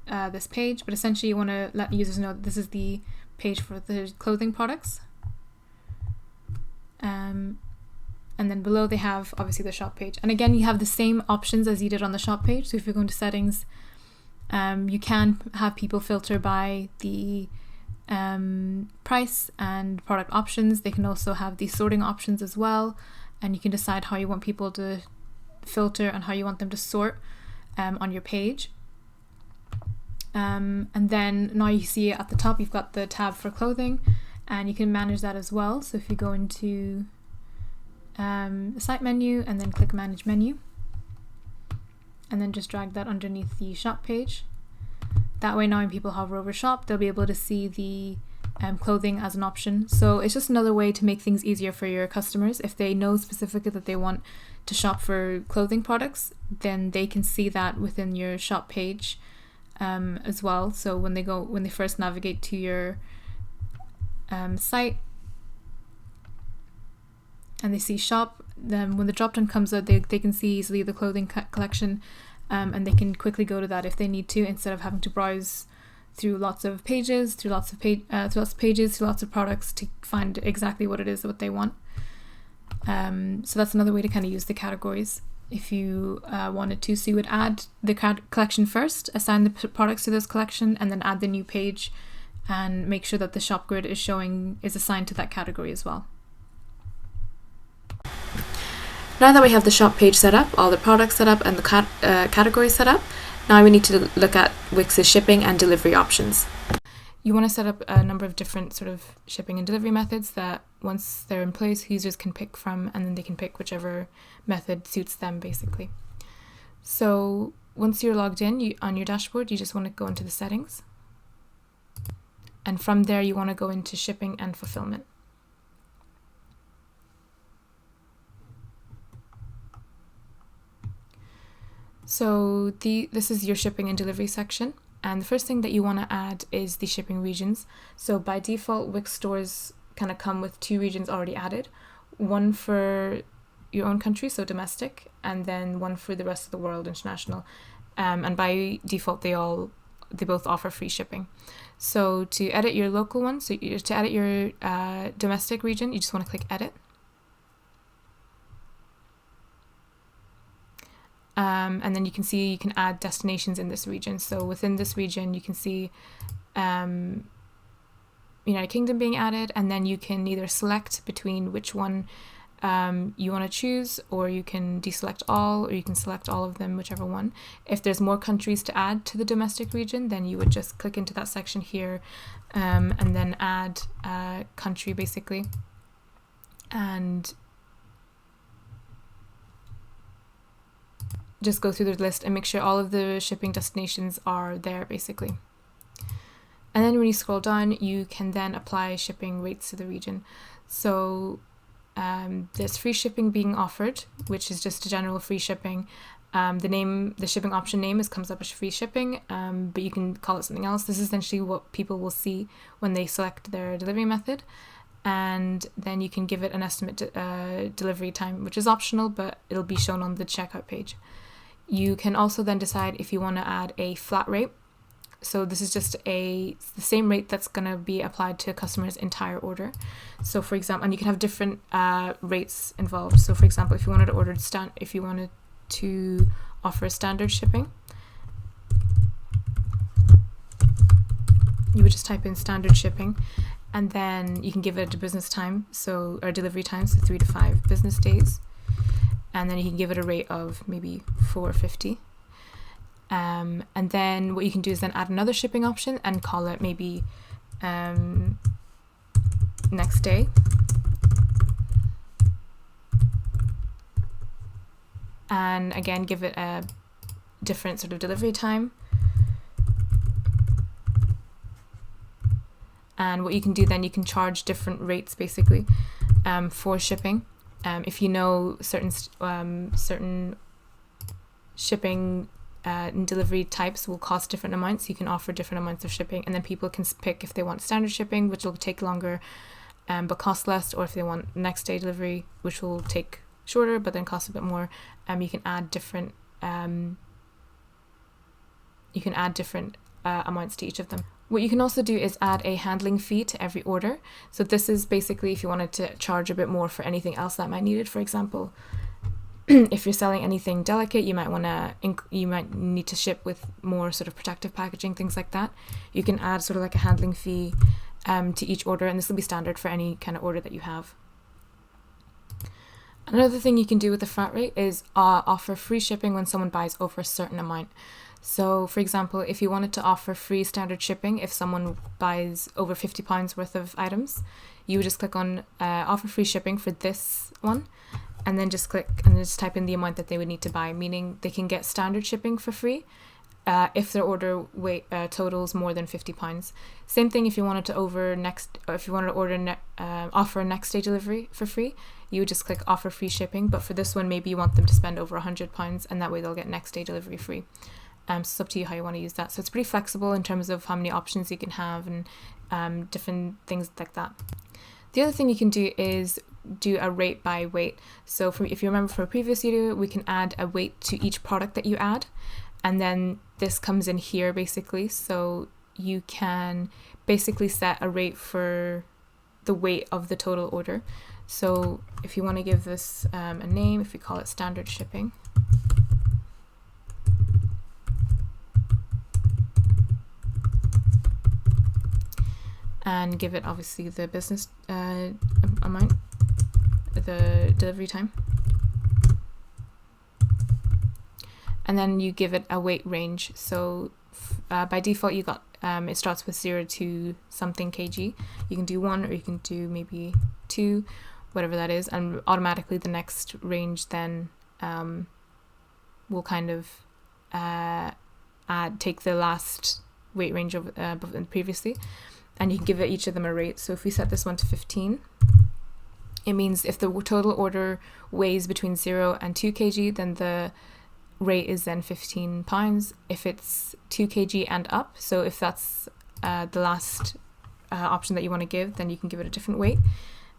this page. But essentially you want to let users know that this is the page for the clothing products. And then below they have obviously the shop page. And again, you have the same options as you did on the shop page. So if you go into settings, you can have people filter by the price and product options. They can also have the sorting options as well, and you can decide how you want people to filter and how you want them to sort on your page. And then now you see at the top you've got the tab for clothing, and you can manage that as well. So if you go into the site menu and then click manage menu, and then just drag that underneath the shop page. That way now when people hover over shop, they'll be able to see the clothing as an option. So it's just another way to make things easier for your customers. If they know specifically that they want to shop for clothing products, then they can see that within your shop page as well. So when they first navigate to your site and they see shop, then when the drop down comes out, they can see easily the clothing collection. And they can quickly go to that if they need to, instead of having to browse through lots of pages, through lots of products to find exactly what it is what they want. So that's another way to kind of use the categories if you wanted to. So you would add the collection first, assign the products to this collection, and then add the new page and make sure that the shop grid is assigned to that category as well. Now that we have the shop page set up, all the products set up, and the categories set up, now we need to look at Wix's shipping and delivery options. You want to set up a number of different sort of shipping and delivery methods that once they're in place, users can pick from, and then they can pick whichever method suits them basically. So once you're logged in on your dashboard, you just want to go into the settings. And from there, you want to go into shipping and fulfillment. So this is your shipping and delivery section, and the first thing that you want to add is the shipping regions. So by default, Wix stores kind of come with 2 regions already added, one for your own country, so domestic, and then one for the rest of the world, international. And by default, they both offer free shipping. So to edit your local one, to edit your domestic region, you just want to click edit. And then you can see you can add destinations in this region. So within this region, you can see United Kingdom being added, and then you can either select between which one you want to choose, or you can deselect all, or you can select all of them, whichever one. If there's more countries to add to the domestic region, then you would just click into that section here and then add a country basically. And just go through the list and make sure all of the shipping destinations are there basically. And then when you scroll down, you can then apply shipping rates to the region. So there's free shipping being offered, which is just a general free shipping. The shipping option name comes up as free shipping, but you can call it something else. This is essentially what people will see when they select their delivery method. And then you can give it an estimate delivery time, which is optional, but it'll be shown on the checkout page. You can also then decide if you want to add a flat rate So this is just the same rate that's going to be applied to a customer's entire order. So for example, and you can have different rates involved. So for example, if you wanted to offer standard shipping, you would just type in standard shipping, and then you can give it a business time, or delivery time, so 3 to 5 business days, and then you can give it a rate of maybe $4.50. And then what you can do is then add another shipping option and call it maybe next day. And again, give it a different sort of delivery time. And what you can do then, you can charge different rates basically for shipping. If you know certain shipping and delivery types will cost different amounts, you can offer different amounts of shipping, and then people can pick if they want standard shipping, which will take longer but cost less, or if they want next day delivery, which will take shorter but then cost a bit more. You can add different amounts to each of them. What you can also do is add a handling fee to every order. So this is basically if you wanted to charge a bit more for anything else that might need it. For example, if you're selling anything delicate, you might need to ship with more sort of protective packaging, things like that. You can add sort of like a handling fee to each order, and this will be standard for any kind of order that you have. Another thing you can do with the flat rate is offer free shipping when someone buys over a certain amount. So for example, if you wanted to offer free standard shipping if someone buys over £50 worth of items, you would just click on offer free shipping for this one, and then just click and just type in the amount that they would need to buy, meaning they can get standard shipping for free if their order totals more than £50. Same thing if you wanted to offer next day delivery for free, you would just click offer free shipping. But for this one, maybe you want them to spend over £100, and that way they'll get next day delivery free. So it's up to you how you want to use that. So it's pretty flexible in terms of how many options you can have and different things like that. The other thing you can do is do a rate by weight. So if you remember from a previous video, we can add a weight to each product that you add, and then this comes in here basically. So you can basically set a rate for the weight of the total order. So if you want to give this a name, if we call it standard shipping, and give it obviously the business amount, the delivery time, and then you give it a weight range. So by default you got it starts with 0 to something kg. You can do 1 or you can do maybe 2, whatever that is, and automatically the next range then will kind of take the last weight range of previously. And you can give each of them a rate. So if we set this one to 15, it means if the total order weighs between 0 and 2 kg, then the rate is then £15. If it's 2 kg and up, so if that's the last option that you want to give, then you can give it a different weight.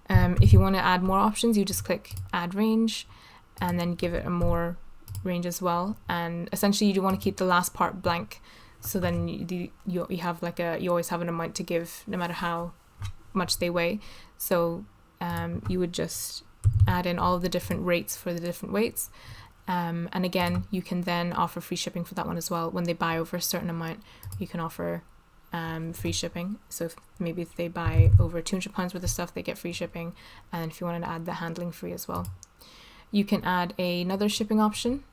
If you want to add more options, you just click add range and then give it a more range as well. And essentially you want to keep the last part blank. So then you have you always have an amount to give no matter how much they weigh. So you would just add in all of the different rates for the different weights. And again, you can then offer free shipping for that one as well. When they buy over a certain amount, you can offer free shipping. So if they buy over £200 worth of stuff, they get free shipping. And if you wanted to add the handling free as well, you can add another shipping option.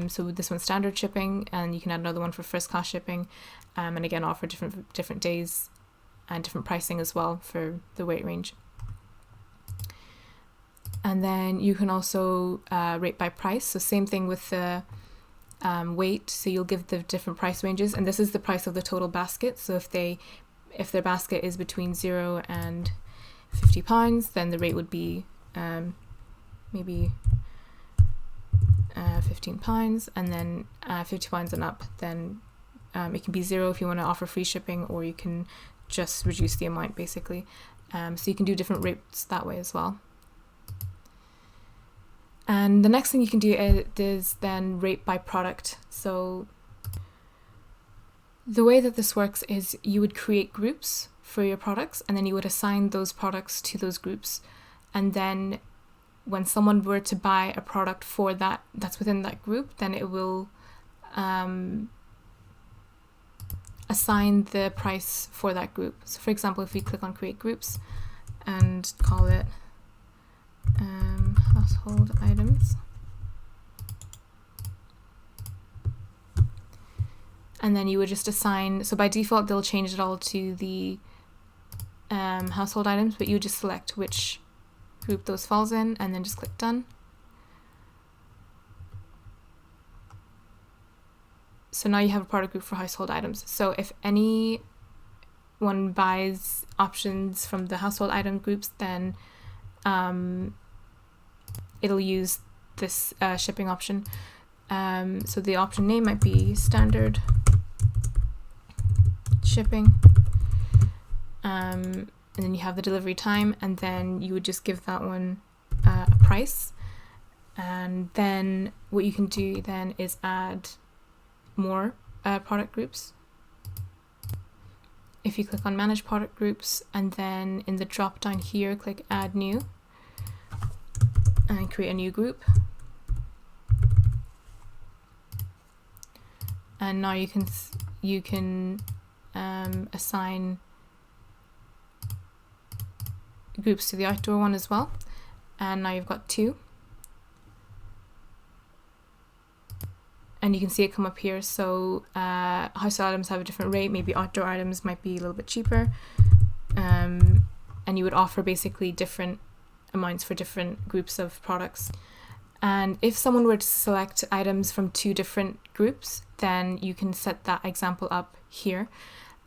So this one's standard shipping, and you can add another one for first class shipping, and again offer different days and different pricing as well for the weight range. And then you can also rate by price. So same thing with the weight. So you'll give the different price ranges, and this is the price of the total basket. So if their basket is between 0 and £50, then the rate would be maybe £15, and then £50 and up, then it can be 0 if you want to offer free shipping, or you can just reduce the amount basically. So you can do different rates that way as well. And the next thing you can do is then rate by product. So The way that this works is you would create groups for your products, and then you would assign those products to those groups. And then when someone were to buy a product for that's within that group, then it will assign the price for that group. So for example, if we click on create groups and call it household items, and then you would just assign, so by default they'll change it all to the household items, but you just select which group those falls in and then just click done. So now you have a product group for household items. So if anyone buys options from the household item groups, then it'll use this shipping option. So the option name might be standard shipping. And then you have the delivery time, and then you would just give that one a price. And then what you can do then is add more product groups. If you click on manage product groups, and then in the drop down here click add new and create a new group, and now you can assign groups to the outdoor one as well, and now you've got 2. And you can see it come up here. So household items have a different rate, maybe outdoor items might be a little bit cheaper, and you would offer basically different amounts for different groups of products. And if someone were to select items from 2 different groups, then you can set that example up here.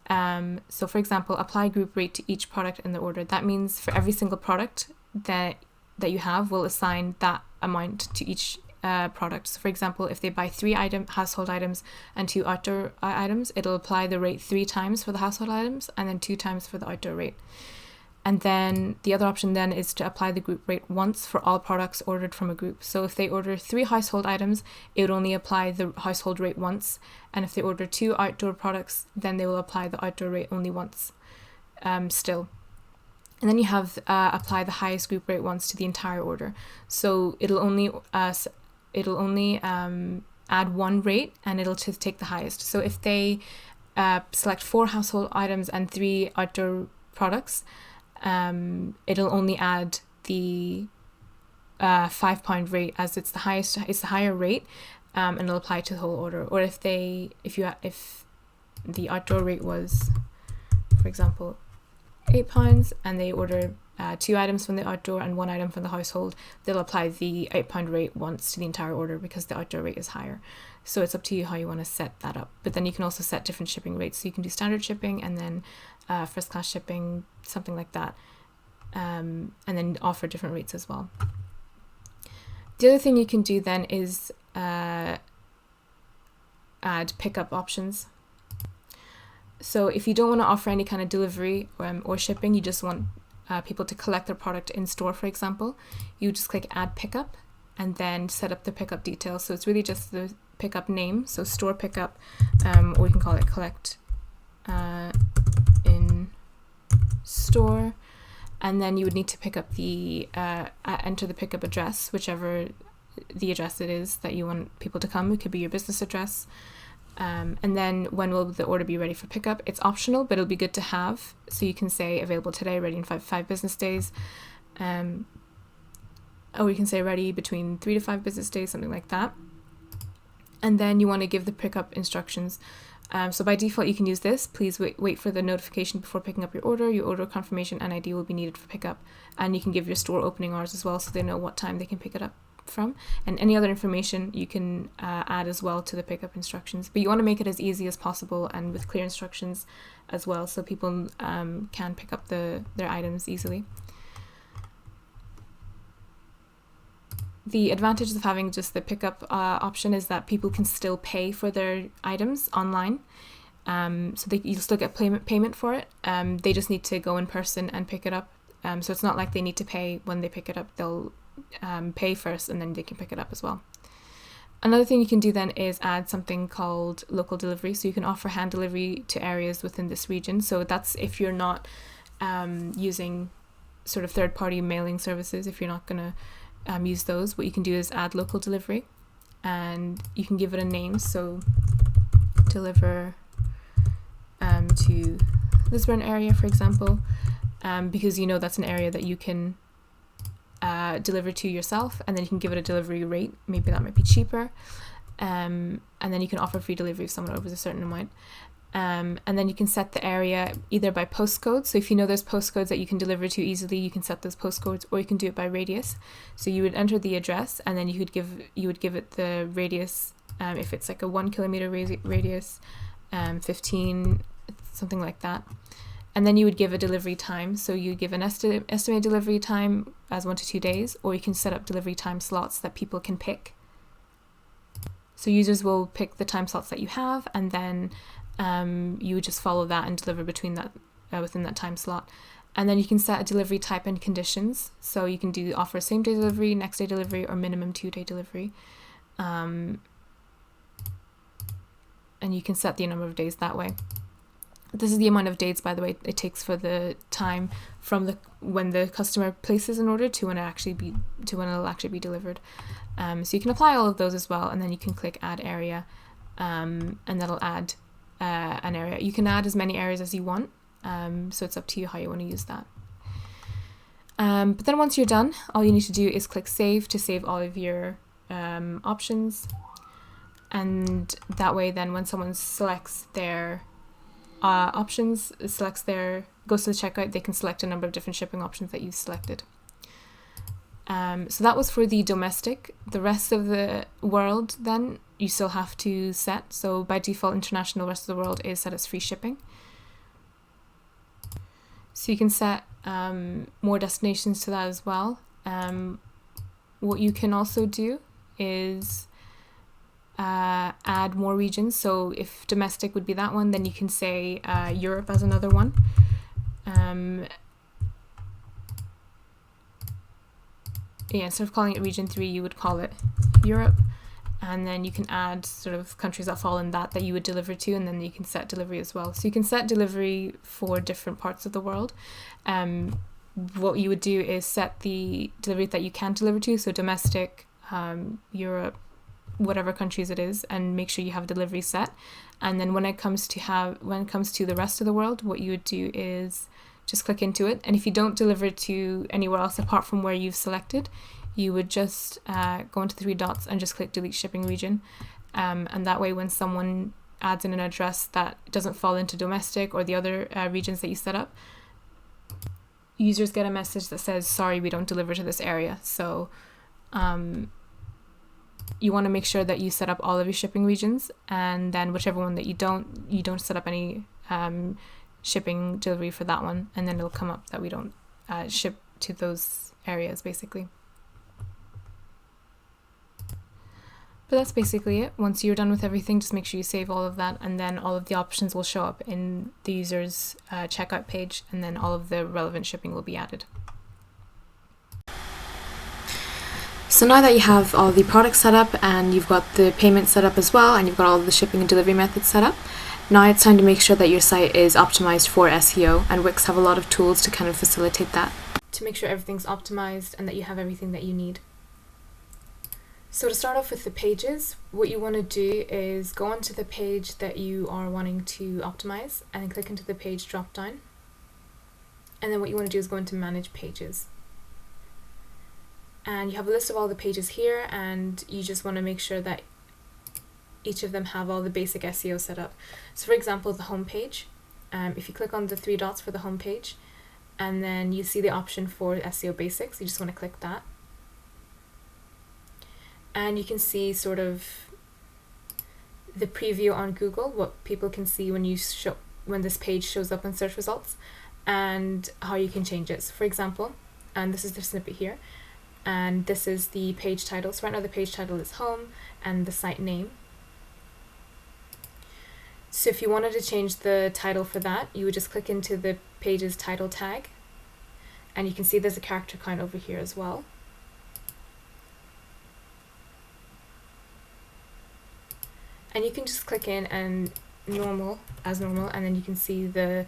So for example, apply group rate to each product in the order. That means for every single product that you have, we'll assign that amount to each product. So for example, if they buy 3 household items and 2 outdoor items, it'll apply the rate 3 times for the household items and then 2 times for the outdoor rate. And then the other option then is to apply the group rate once for all products ordered from a group. So if they order 3 household items, it would only apply the household rate once. And if they order 2 outdoor products, then they will apply the outdoor rate only once still. And then you have apply the highest group rate once to the entire order. So it'll only add 1 rate, and it'll just take the highest. So if they select 4 household items and 3 outdoor products, it'll only add the £5 rate, as it's the higher rate, and it'll apply to the whole order. Or if the outdoor rate was, for example, £8, and they order 2 items from the outdoor and 1 item from the household, they'll apply the £8 rate once to the entire order because the outdoor rate is higher. So it's up to you how you want to set that up. But then you can also set different shipping rates. So you can do standard shipping and then first class shipping, something like that, and then offer different rates as well. The other thing you can do then is add pickup options. So if you don't want to offer any kind of delivery or shipping, you just want people to collect their product in store, for example, you just click add pickup and then set up the pickup details. So it's really just the pickup name, so store pickup, or we can call it collect in store, and then you would need to pick up the enter the pickup address, whichever the address it is that you want people to come. It could be your business address. And then when will the order be ready for pickup? It's optional, but it'll be good to have. So you can say available today, ready in five business days. Or you can say ready between 3 to 5 business days, something like that. And then you want to give the pickup instructions. So by default, you can use this. Please wait for the notification before picking up your order. Your order confirmation and ID will be needed for pickup. And you can give your store opening hours as well, so they know what time they can pick it up from, and any other information you can add as well to the pickup instructions. But you want to make it as easy as possible and with clear instructions as well, so people can pick up their items easily. The advantage of having just the pickup option is that people can still pay for their items online. So you'll still get payment for it. They just need to go in person and pick it up. So it's not like they need to pay when they pick it up. They'll pay first and then they can pick it up as well. Another thing you can do then is add something called local delivery. So you can offer hand delivery to areas within this region. So that's if you're not using sort of third-party mailing services, if you're not going to use those, what you can do is add local delivery, and you can give it a name. So deliver to Lisbon area, for example, because you know that's an area that you can deliver to yourself, and then you can give it a delivery rate. Maybe that might be cheaper, and then you can offer free delivery if someone orders a certain amount. And then you can set the area either by postcode. So if you know there's postcodes that you can deliver to easily, you can set those postcodes, or you can do it by radius. So you would enter the address, and then you would give it the radius. If it's like a 1 kilometer radius, 15, something like that. And then you would give a delivery time. So you give an estimated delivery time as 1 to 2 days, or you can set up delivery time slots that people can pick. So users will pick the time slots that you have, and then you would just follow that and deliver between that within that time slot. And then you can set a delivery type and conditions. So you can offer same day delivery, next day delivery, or minimum 2-day delivery. And you can set the number of days that way. This is the amount of days, by the way, it takes for the time from when the customer places an order to when it'll actually be delivered. So you can apply all of those as well, and then you can click add area, and that'll add an area. You can add as many areas as you want, so it's up to you how you want to use that. But then once you're done, all you need to do is click save to save all of your options, and that way then when someone selects their options, goes to the checkout, they can select a number of different shipping options that you've selected. So that was for the domestic. The rest of the world then you still have to set. So by default, international rest of the world is set as free shipping. So you can set more destinations to that as well. What you can also do is add more regions. So if domestic would be that one, then you can say Europe as another one. Instead of calling it region 3, you would call it Europe, and then you can add sort of countries that fall in that you would deliver to, and then you can set delivery as well. So you can set delivery for different parts of the world. What you would do is set the delivery that you can deliver to, so domestic, Europe, whatever countries it is, and make sure you have delivery set. And then when it comes to the rest of the world, what you would do is just click into it, and if you don't deliver to anywhere else apart from where you've selected, you would just go into the 3 dots and just click delete shipping region, and that way when someone adds in an address that doesn't fall into domestic or the other regions that you set up, users get a message that says, sorry, we don't deliver to this area. So you want to make sure that you set up all of your shipping regions, and then whichever one that you don't set up any shipping delivery for that one, and then it'll come up that we don't ship to those areas, basically. But that's basically it. Once you're done with everything, just make sure you save all of that, and then all of the options will show up in the user's checkout page, and then all of the relevant shipping will be added. So now that you have all the products set up, and you've got the payment set up as well, and you've got all of the shipping and delivery methods set up, now it's time to make sure that your site is optimized for SEO, and Wix have a lot of tools to kind of facilitate that, to make sure everything's optimized and that you have everything that you need. So to start off with the pages, what you want to do is go onto the page that you are wanting to optimize, and then click into the page drop down, and then what you want to do is go into manage pages. And you have a list of all the pages here, and you just want to make sure that each of them have all the basic SEO set up. So for example, the home page, if you click on the 3 dots for the home page, and then you see the option for SEO basics, you just want to click that. And you can see sort of the preview on Google, what people can see when this page shows up in search results, and how you can change it. So for example, and this is the snippet here, and this is the page title. So right now the page title is home, and the site name. So if you wanted to change the title for that, you would just click into the page's title tag, and you can see there's a character count over here as well. And you can just click in and as normal, and then you can see the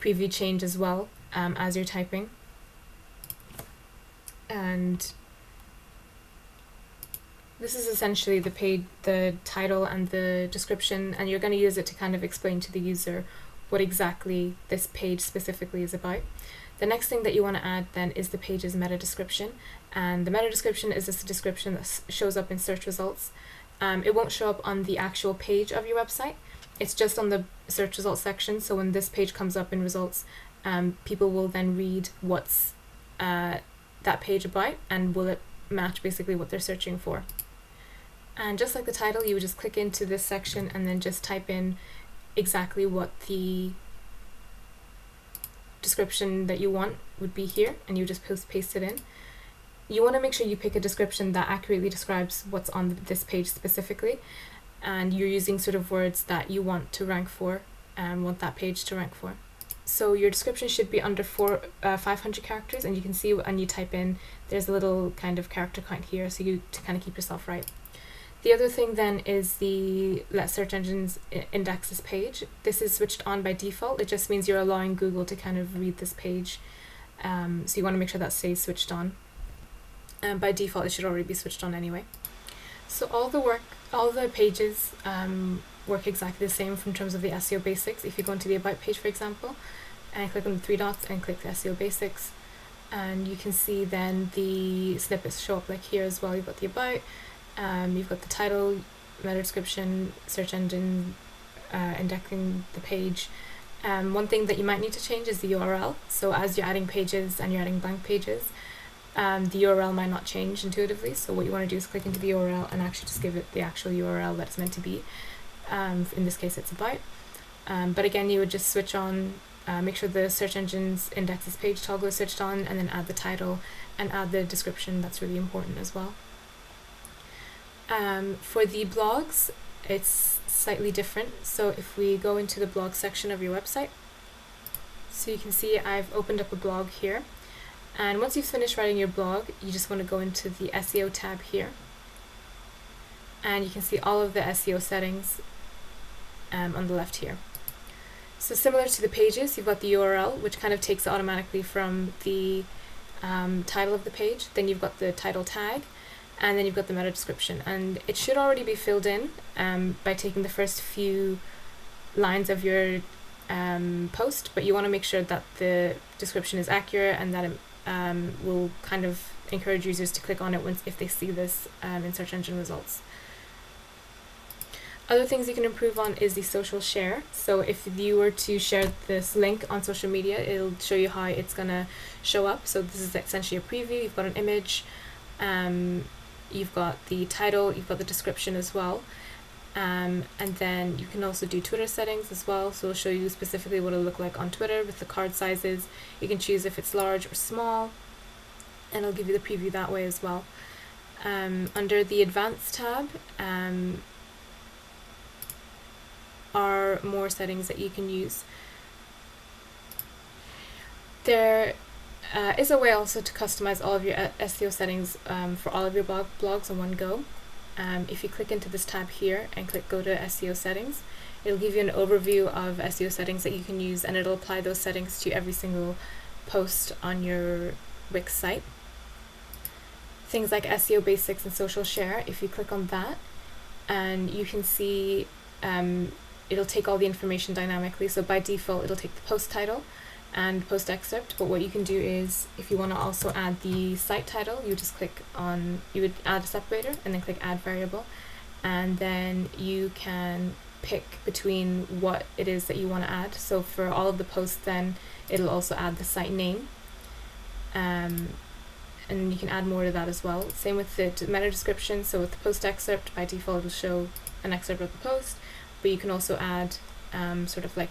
preview change as well as you're typing. And this is essentially the title and the description, and you're going to use it to kind of explain to the user what exactly this page specifically is about. The next thing that you want to add then is the page's meta description, and the meta description is just a description that shows up in search results. It won't show up on the actual page of your website, it's just on the search results section, so when this page comes up in results, people will then read what's that page about, and will it match basically what they're searching for. And just like the title, you would just click into this section and then just type in exactly what the description that you want would be here, and you just paste it in. You want to make sure you pick a description that accurately describes what's on this page specifically, and you're using sort of words that you want to rank for and want that page to rank for. So your description should be under 500 characters, and you can see when you type in, there's a little kind of character count here, so you to kind of keep yourself right. The other thing then is the let search engines index this page. This is switched on by default. It just means you're allowing Google to kind of read this page. So you want to make sure that stays switched on. By default, it should already be switched on anyway. So all the pages work exactly the same in terms of the SEO basics. If you go into the About page, for example, and click on the 3 dots and click the SEO basics, and you can see then the snippets show up like here as well. You've got the About, you've got the title, meta description, search engine indexing the page. One thing that you might need to change is the URL. So as you're adding pages and you're adding blank pages, the URL might not change intuitively. So what you want to do is click into the URL and actually just give it the actual URL that it's meant to be. In this case, it's About. But again, you would just switch on, make sure the search engines index this page toggle is switched on, and then add the title and add the description. That's really important as well. For the blogs, it's slightly different. So if we go into the blog section of your website, so you can see I've opened up a blog here, and once you've finished writing your blog, you just want to go into the SEO tab here, and you can see all of the SEO settings on the left here. So similar to the pages, you've got the URL, which kind of takes it automatically from the title of the page. Then you've got the title tag, and then you've got the meta description, and it should already be filled in by taking the first few lines of your post, but you want to make sure that the description is accurate and that it will kind of encourage users to click on it if they see this in search engine results. Other things you can improve on is the social share. So if you were to share this link on social media, it'll show you how it's going to show up. So this is essentially a preview. You've got an image, you've got the title, you've got the description as well. And then you can also do Twitter settings as well. So it'll show you specifically what it'll look like on Twitter with the card sizes. You can choose if it's large or small, and it'll give you the preview that way as well. Under the Advanced tab, are more settings that you can use. There is a way also to customize all of your SEO settings for all of your blogs in one go. If you click into this tab here and click go to SEO settings, it'll give you an overview of SEO settings that you can use, and it'll apply those settings to every single post on your Wix site. Things like SEO basics and social share, if you click on that, and you can see it'll take all the information dynamically. So by default, it'll take the post title and post excerpt, but what you can do is, if you want to also add the site title, you just click on, you would add a separator and then click add variable, and then you can pick between what it is that you want to add. So for all of the posts, then it'll also add the site name, and you can add more to that as well. Same with the meta description. So with the post excerpt, by default it'll show an excerpt of the post, but you can also add sort of like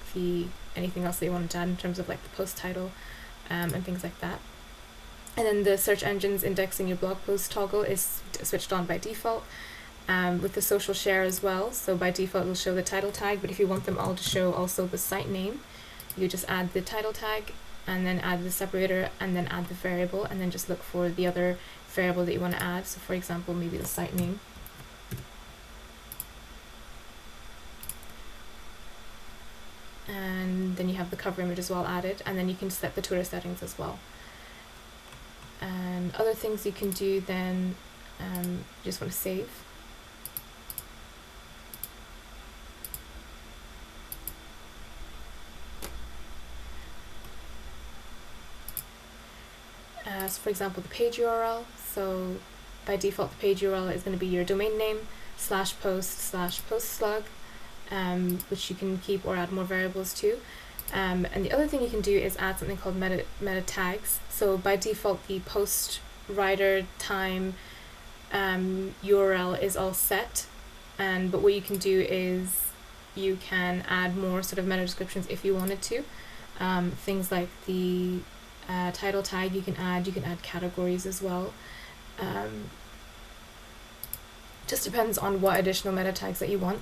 anything else that you wanted to add in terms of like the post title and things like that. And then the search engines indexing your blog post toggle is switched on by default, with the social share as well. So by default it'll show the title tag, but if you want them all to show also the site name, you just add the title tag and then add the separator and then add the variable, and then just look for the other variable that you want to add. So for example, maybe the site name. and then you have the cover image as well added, and then you can set the Twitter settings as well. And other things you can do then, you just want to save. So for example, the page URL. So by default, the page URL is going to be your domain name /post/postslug, which you can keep or add more variables to. And the other thing you can do is add something called meta tags. So by default, the post writer time URL is all set, but what you can do is you can add more sort of meta descriptions if you wanted to. Things like the title tag you can add categories as well. Just depends on what additional meta tags that you want.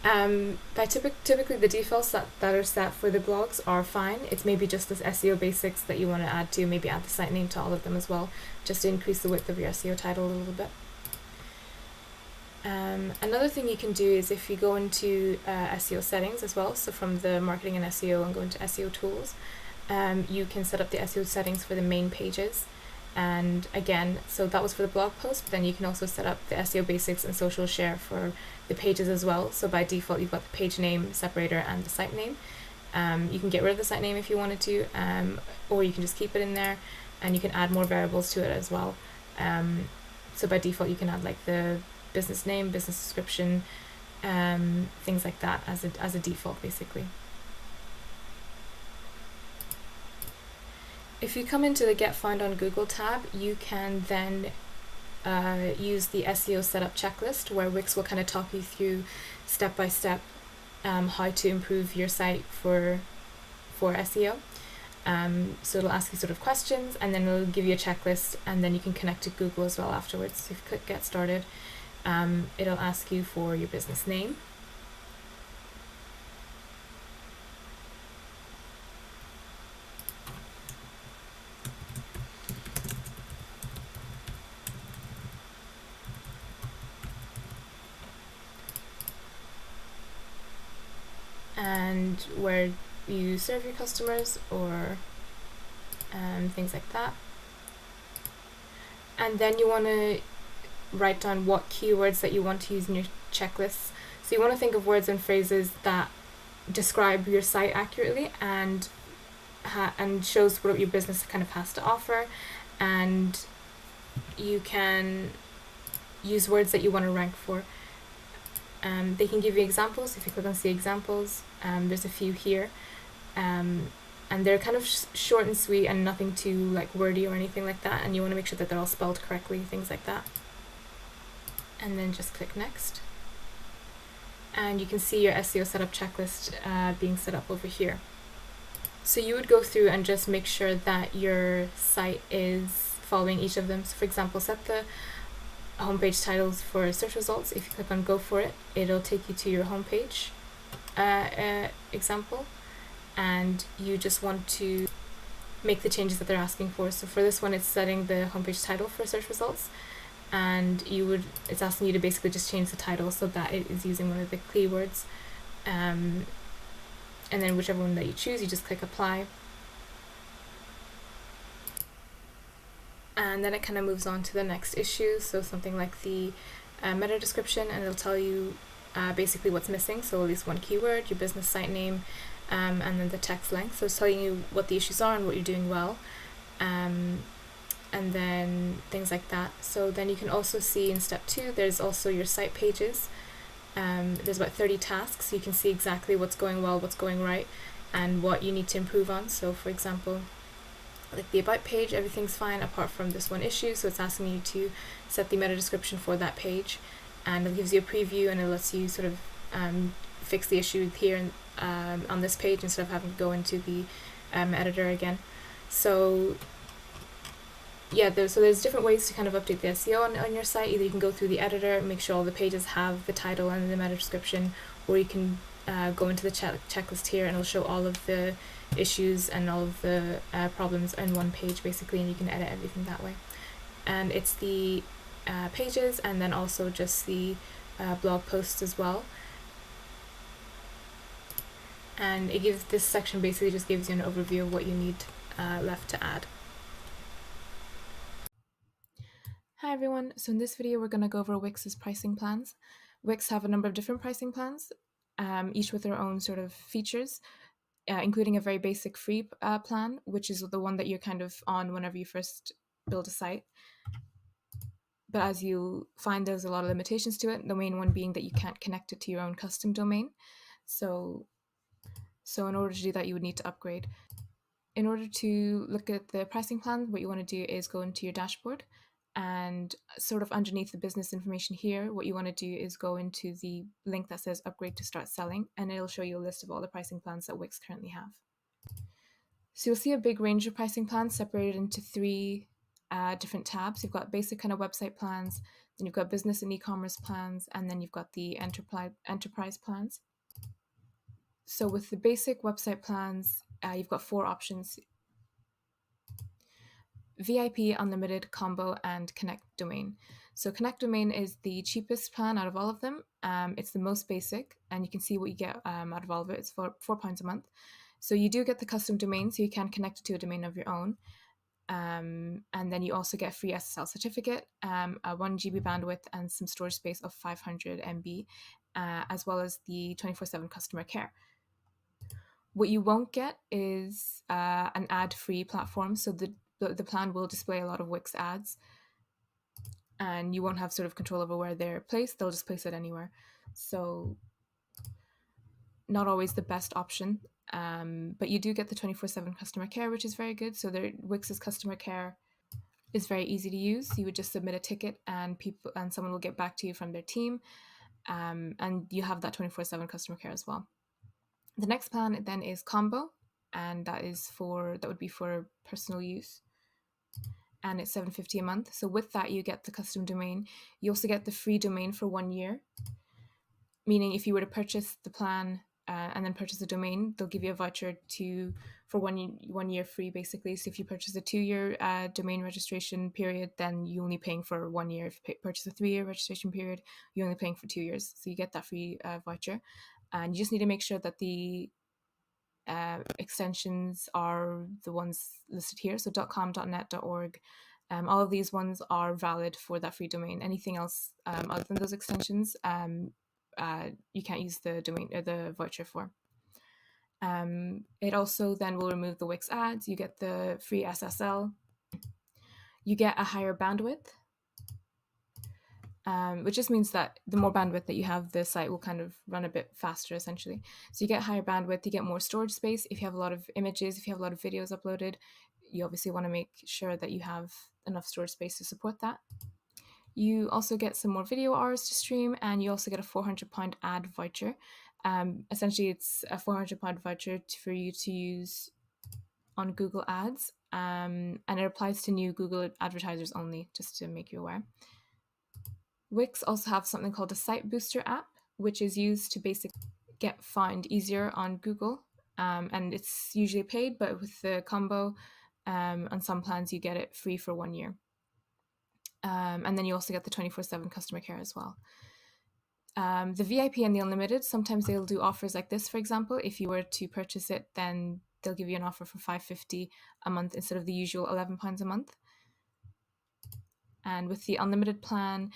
Typically the defaults that are set for the blogs are fine. It's maybe just this SEO basics that you want to add to, maybe add the site name to all of them as well, just to increase the width of your SEO title a little bit. Another thing you can do is if you go into SEO settings as well, so from the marketing and SEO and go into SEO tools, you can set up the SEO settings for the main pages. And again, so that was for the blog post, but then you can also set up the SEO basics and social share for the pages as well. So by default, you've got the page name separator and the site name. You can get rid of the site name if you wanted to, or you can just keep it in there, and you can add more variables to it as well. So by default, you can add like the business name, business description, things like that as a default, basically. If you come into the Get Found on Google tab, you can then use the SEO setup checklist, where Wix will kind of talk you through step by step how to improve your site for SEO. So it'll ask you sort of questions, and then it'll give you a checklist, and then you can connect to Google as well afterwards. So if you click Get Started, it'll ask you for your business name. And where you serve your customers, or things like that. And then you want to write down what keywords that you want to use in your checklists. So you want to think of words and phrases that describe your site accurately and shows what your business kind of has to offer. And you can use words that you want to rank for. They can give you examples. If you click on see examples, there's a few here, and they're kind of short and sweet and nothing too like wordy or anything like that, and you want to make sure that they're all spelled correctly, things like that. And then just click next, and you can see your SEO setup checklist being set up over here. So you would go through and just make sure that your site is following each of them. So for example, set the homepage titles for search results. If you click on go for it, it'll take you to your homepage example, and you just want to make the changes that they're asking for. So for this one, it's setting the homepage title for search results, and it's asking you to basically just change the title so that it is using one of the keywords, and then whichever one that you choose, you just click apply. And then it kind of moves on to the next issue, so something like the meta description, and it'll tell you basically what's missing, so at least one keyword, your business site name, and then the text length. So it's telling you what the issues are and what you're doing well, and then things like that. So then you can also see in step 2, there's also your site pages. There's about 30 tasks, so you can see exactly what's going well, what's going right, and what you need to improve on. So for example, like the about page, everything's fine apart from this one issue, so it's asking you to set the meta description for that page, and it gives you a preview, and it lets you sort of fix the issue here on this page instead of having to go into the editor again. So yeah, there's different ways to kind of update the SEO on your site. Either you can go through the editor, make sure all the pages have the title and the meta description, or you can go into the checklist here, and it'll show all of the issues and all of the problems in one page basically, and you can edit everything that way. And it's the pages, and then also just the blog posts as well. And this section basically just gives you an overview of what you need left to add. Hi everyone, so in this video we're going to go over Wix's pricing plans. Wix have a number of different pricing plans, each with their own sort of features, including a very basic free plan, which is the one that you're kind of on whenever you first build a site. But as you find, there's a lot of limitations to it, the main one being that you can't connect it to your own custom domain. So in order to do that, you would need to upgrade. In order to look at the pricing plan, what you want to do is go into your dashboard, and sort of underneath the business information here, what you want to do is go into the link that says upgrade to start selling, and it'll show you a list of all the pricing plans that Wix currently have. So you'll see a big range of pricing plans separated into three different tabs. You've got basic kind of website plans, then you've got business and e-commerce plans, and then you've got the enterprise plans. So with the basic website plans, you've got four options: VIP, Unlimited, Combo, and Connect Domain. So Connect Domain is the cheapest plan out of all of them. It's the most basic, and you can see what you get out of all of it. It's £4 a month. So you do get the custom domain, so you can connect it to a domain of your own. And then you also get a free SSL certificate, a 1 GB bandwidth, and some storage space of 500 MB, as well as the 24/7 customer care. What you won't get is an ad-free platform, so the plan will display a lot of Wix ads, and you won't have sort of control over where they're placed. They'll just place it anywhere. So not always the best option, but you do get the 24/7 customer care, which is very good. So Wix's customer care is very easy to use. You would just submit a ticket, and someone will get back to you from their team, and you have that 24/7 customer care as well. The next plan then is Combo, and that would be for personal use, and it's $7.50 a month. So with that, you get the custom domain. You also get the free domain for 1 year, meaning if you were to purchase the plan and then purchase the domain, they'll give you a voucher for 1 year free, basically. So if you purchase a 2-year domain registration period, then you're only paying for 1 year. If you purchase a 3-year registration period, you're only paying for 2 years. So you get that free voucher. And you just need to make sure that the extensions are the ones listed here. So .com, .net, .org. All of these ones are valid for that free domain. Anything else other than those extensions, you can't use the domain or the voucher for. It also then will remove the Wix ads. You get the free SSL. You get a higher bandwidth, which just means that the more bandwidth that you have, the site will kind of run a bit faster, essentially. So you get higher bandwidth, you get more storage space. If you have a lot of images, if you have a lot of videos uploaded, you obviously want to make sure that you have enough storage space to support that. You also get some more video hours to stream, and you also get a £400 ad voucher. Essentially, it's a £400 voucher for you to use on Google Ads, and it applies to new Google advertisers only, just to make you aware. Wix also have something called a Site Booster app, which is used to basically get found easier on Google, and it's usually paid, but with the combo, on some plans you get it free for 1 year. And then you also get the 24/7 customer care as well. The VIP and the Unlimited, sometimes they'll do offers like this. For example, if you were to purchase it, then they'll give you an offer for £5.50 a month instead of the usual £11 a month. And with the Unlimited plan,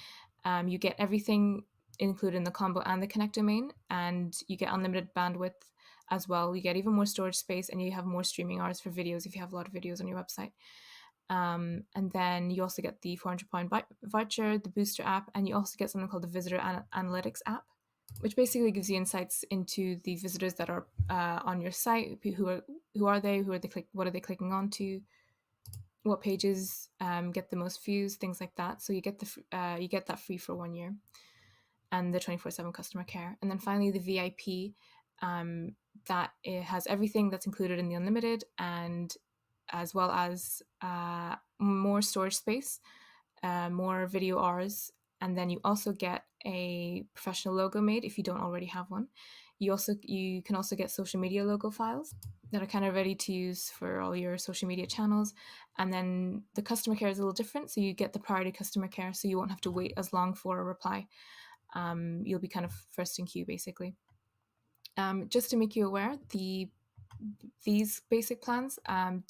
you get everything included in the combo and the Connect domain, and you get unlimited bandwidth as well. You get even more storage space, and you have more streaming hours for videos if you have a lot of videos on your website. And then you also get the £400 voucher, the Booster app, and you also get something called the Visitor Analytics app, which basically gives you insights into the visitors that are on your site. Who are they? What are they clicking onto? What pages get the most views? Things like that. So you get that free for 1 year, and the 24/7 customer care. And then finally the VIP, that it has everything that's included in the Unlimited, and as well as more storage space, more video hours, and then you also get a professional logo made if you don't already have one. You can also get social media logo files that are kind of ready to use for all your social media channels. And then the customer care is a little different, so you get the priority customer care, so you won't have to wait as long for a reply. You'll be kind of first in queue, basically. Just to make you aware, these basic plans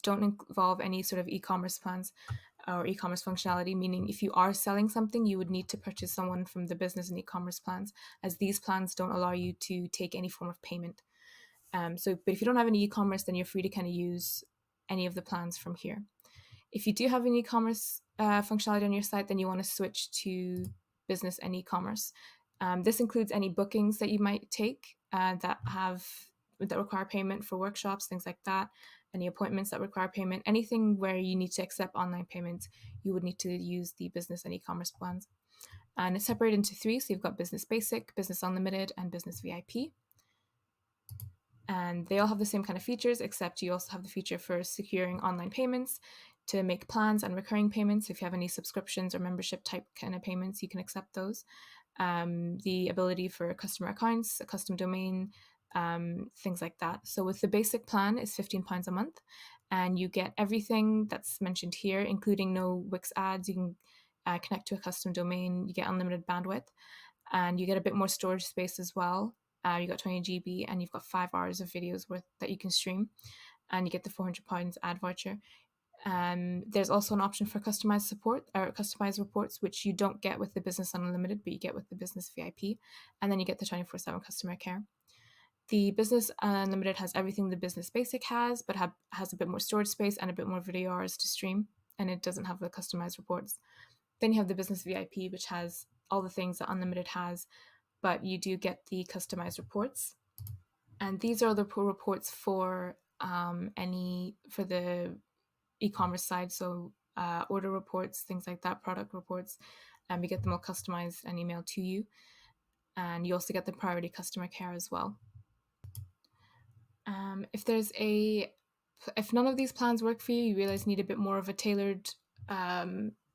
don't involve any sort of e-commerce plans or e-commerce functionality, meaning if you are selling something, you would need to purchase someone from the business and e-commerce plans, as these plans don't allow you to take any form of payment. But if you don't have any e-commerce, then you're free to kind of use any of the plans from here. If you do have an e-commerce functionality on your site, then you want to switch to business and e-commerce. This includes any bookings that you might take that require payment for workshops, things like that. Any appointments that require payment, anything where you need to accept online payments, you would need to use the business and e-commerce plans. And it's separated into three. So you've got Business Basic, Business Unlimited, and Business VIP. And they all have the same kind of features, except you also have the feature for securing online payments to make plans and recurring payments. If you have any subscriptions or membership type kind of payments, you can accept those. The ability for customer accounts, a custom domain, things like that. So with the basic plan, it's £15 a month, and you get everything that's mentioned here, including no Wix ads. You can connect to a custom domain. You get unlimited bandwidth, and you get a bit more storage space as well. You got 20 GB, and you've got 5 hours of videos worth that you can stream, and you get the £400 ad voucher. There's also an option for customized support or customized reports, which you don't get with the Business Unlimited, but you get with the Business VIP, and then you get the 24/7 customer care. The Business Unlimited has everything the Business Basic has, but has a bit more storage space and a bit more video hours to stream, and it doesn't have the customized reports. Then you have the Business VIP, which has all the things that Unlimited has, but you do get the customized reports. And these are the reports for for the e-commerce side, so order reports, things like that, product reports. You get them all customized and emailed to you. And you also get the priority customer care as well. If none of these plans work for you, you realize you need a bit more of a tailored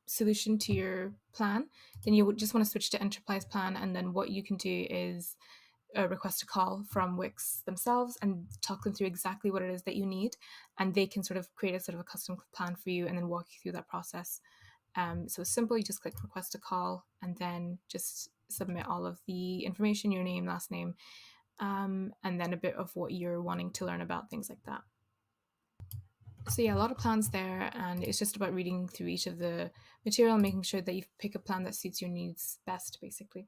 solution to your plan, then you would just want to switch to enterprise plan. And then what you can do is request a call from Wix themselves and talk them through exactly what it is that you need, and they can sort of create a sort of a custom plan for you and then walk you through that process. So it's simple. You just click request a call and then just submit all of the information, your name, last name, and then a bit of what you're wanting to learn about, things like that. So yeah, a lot of plans there, and it's just about reading through each of the material and making sure that you pick a plan that suits your needs best, basically.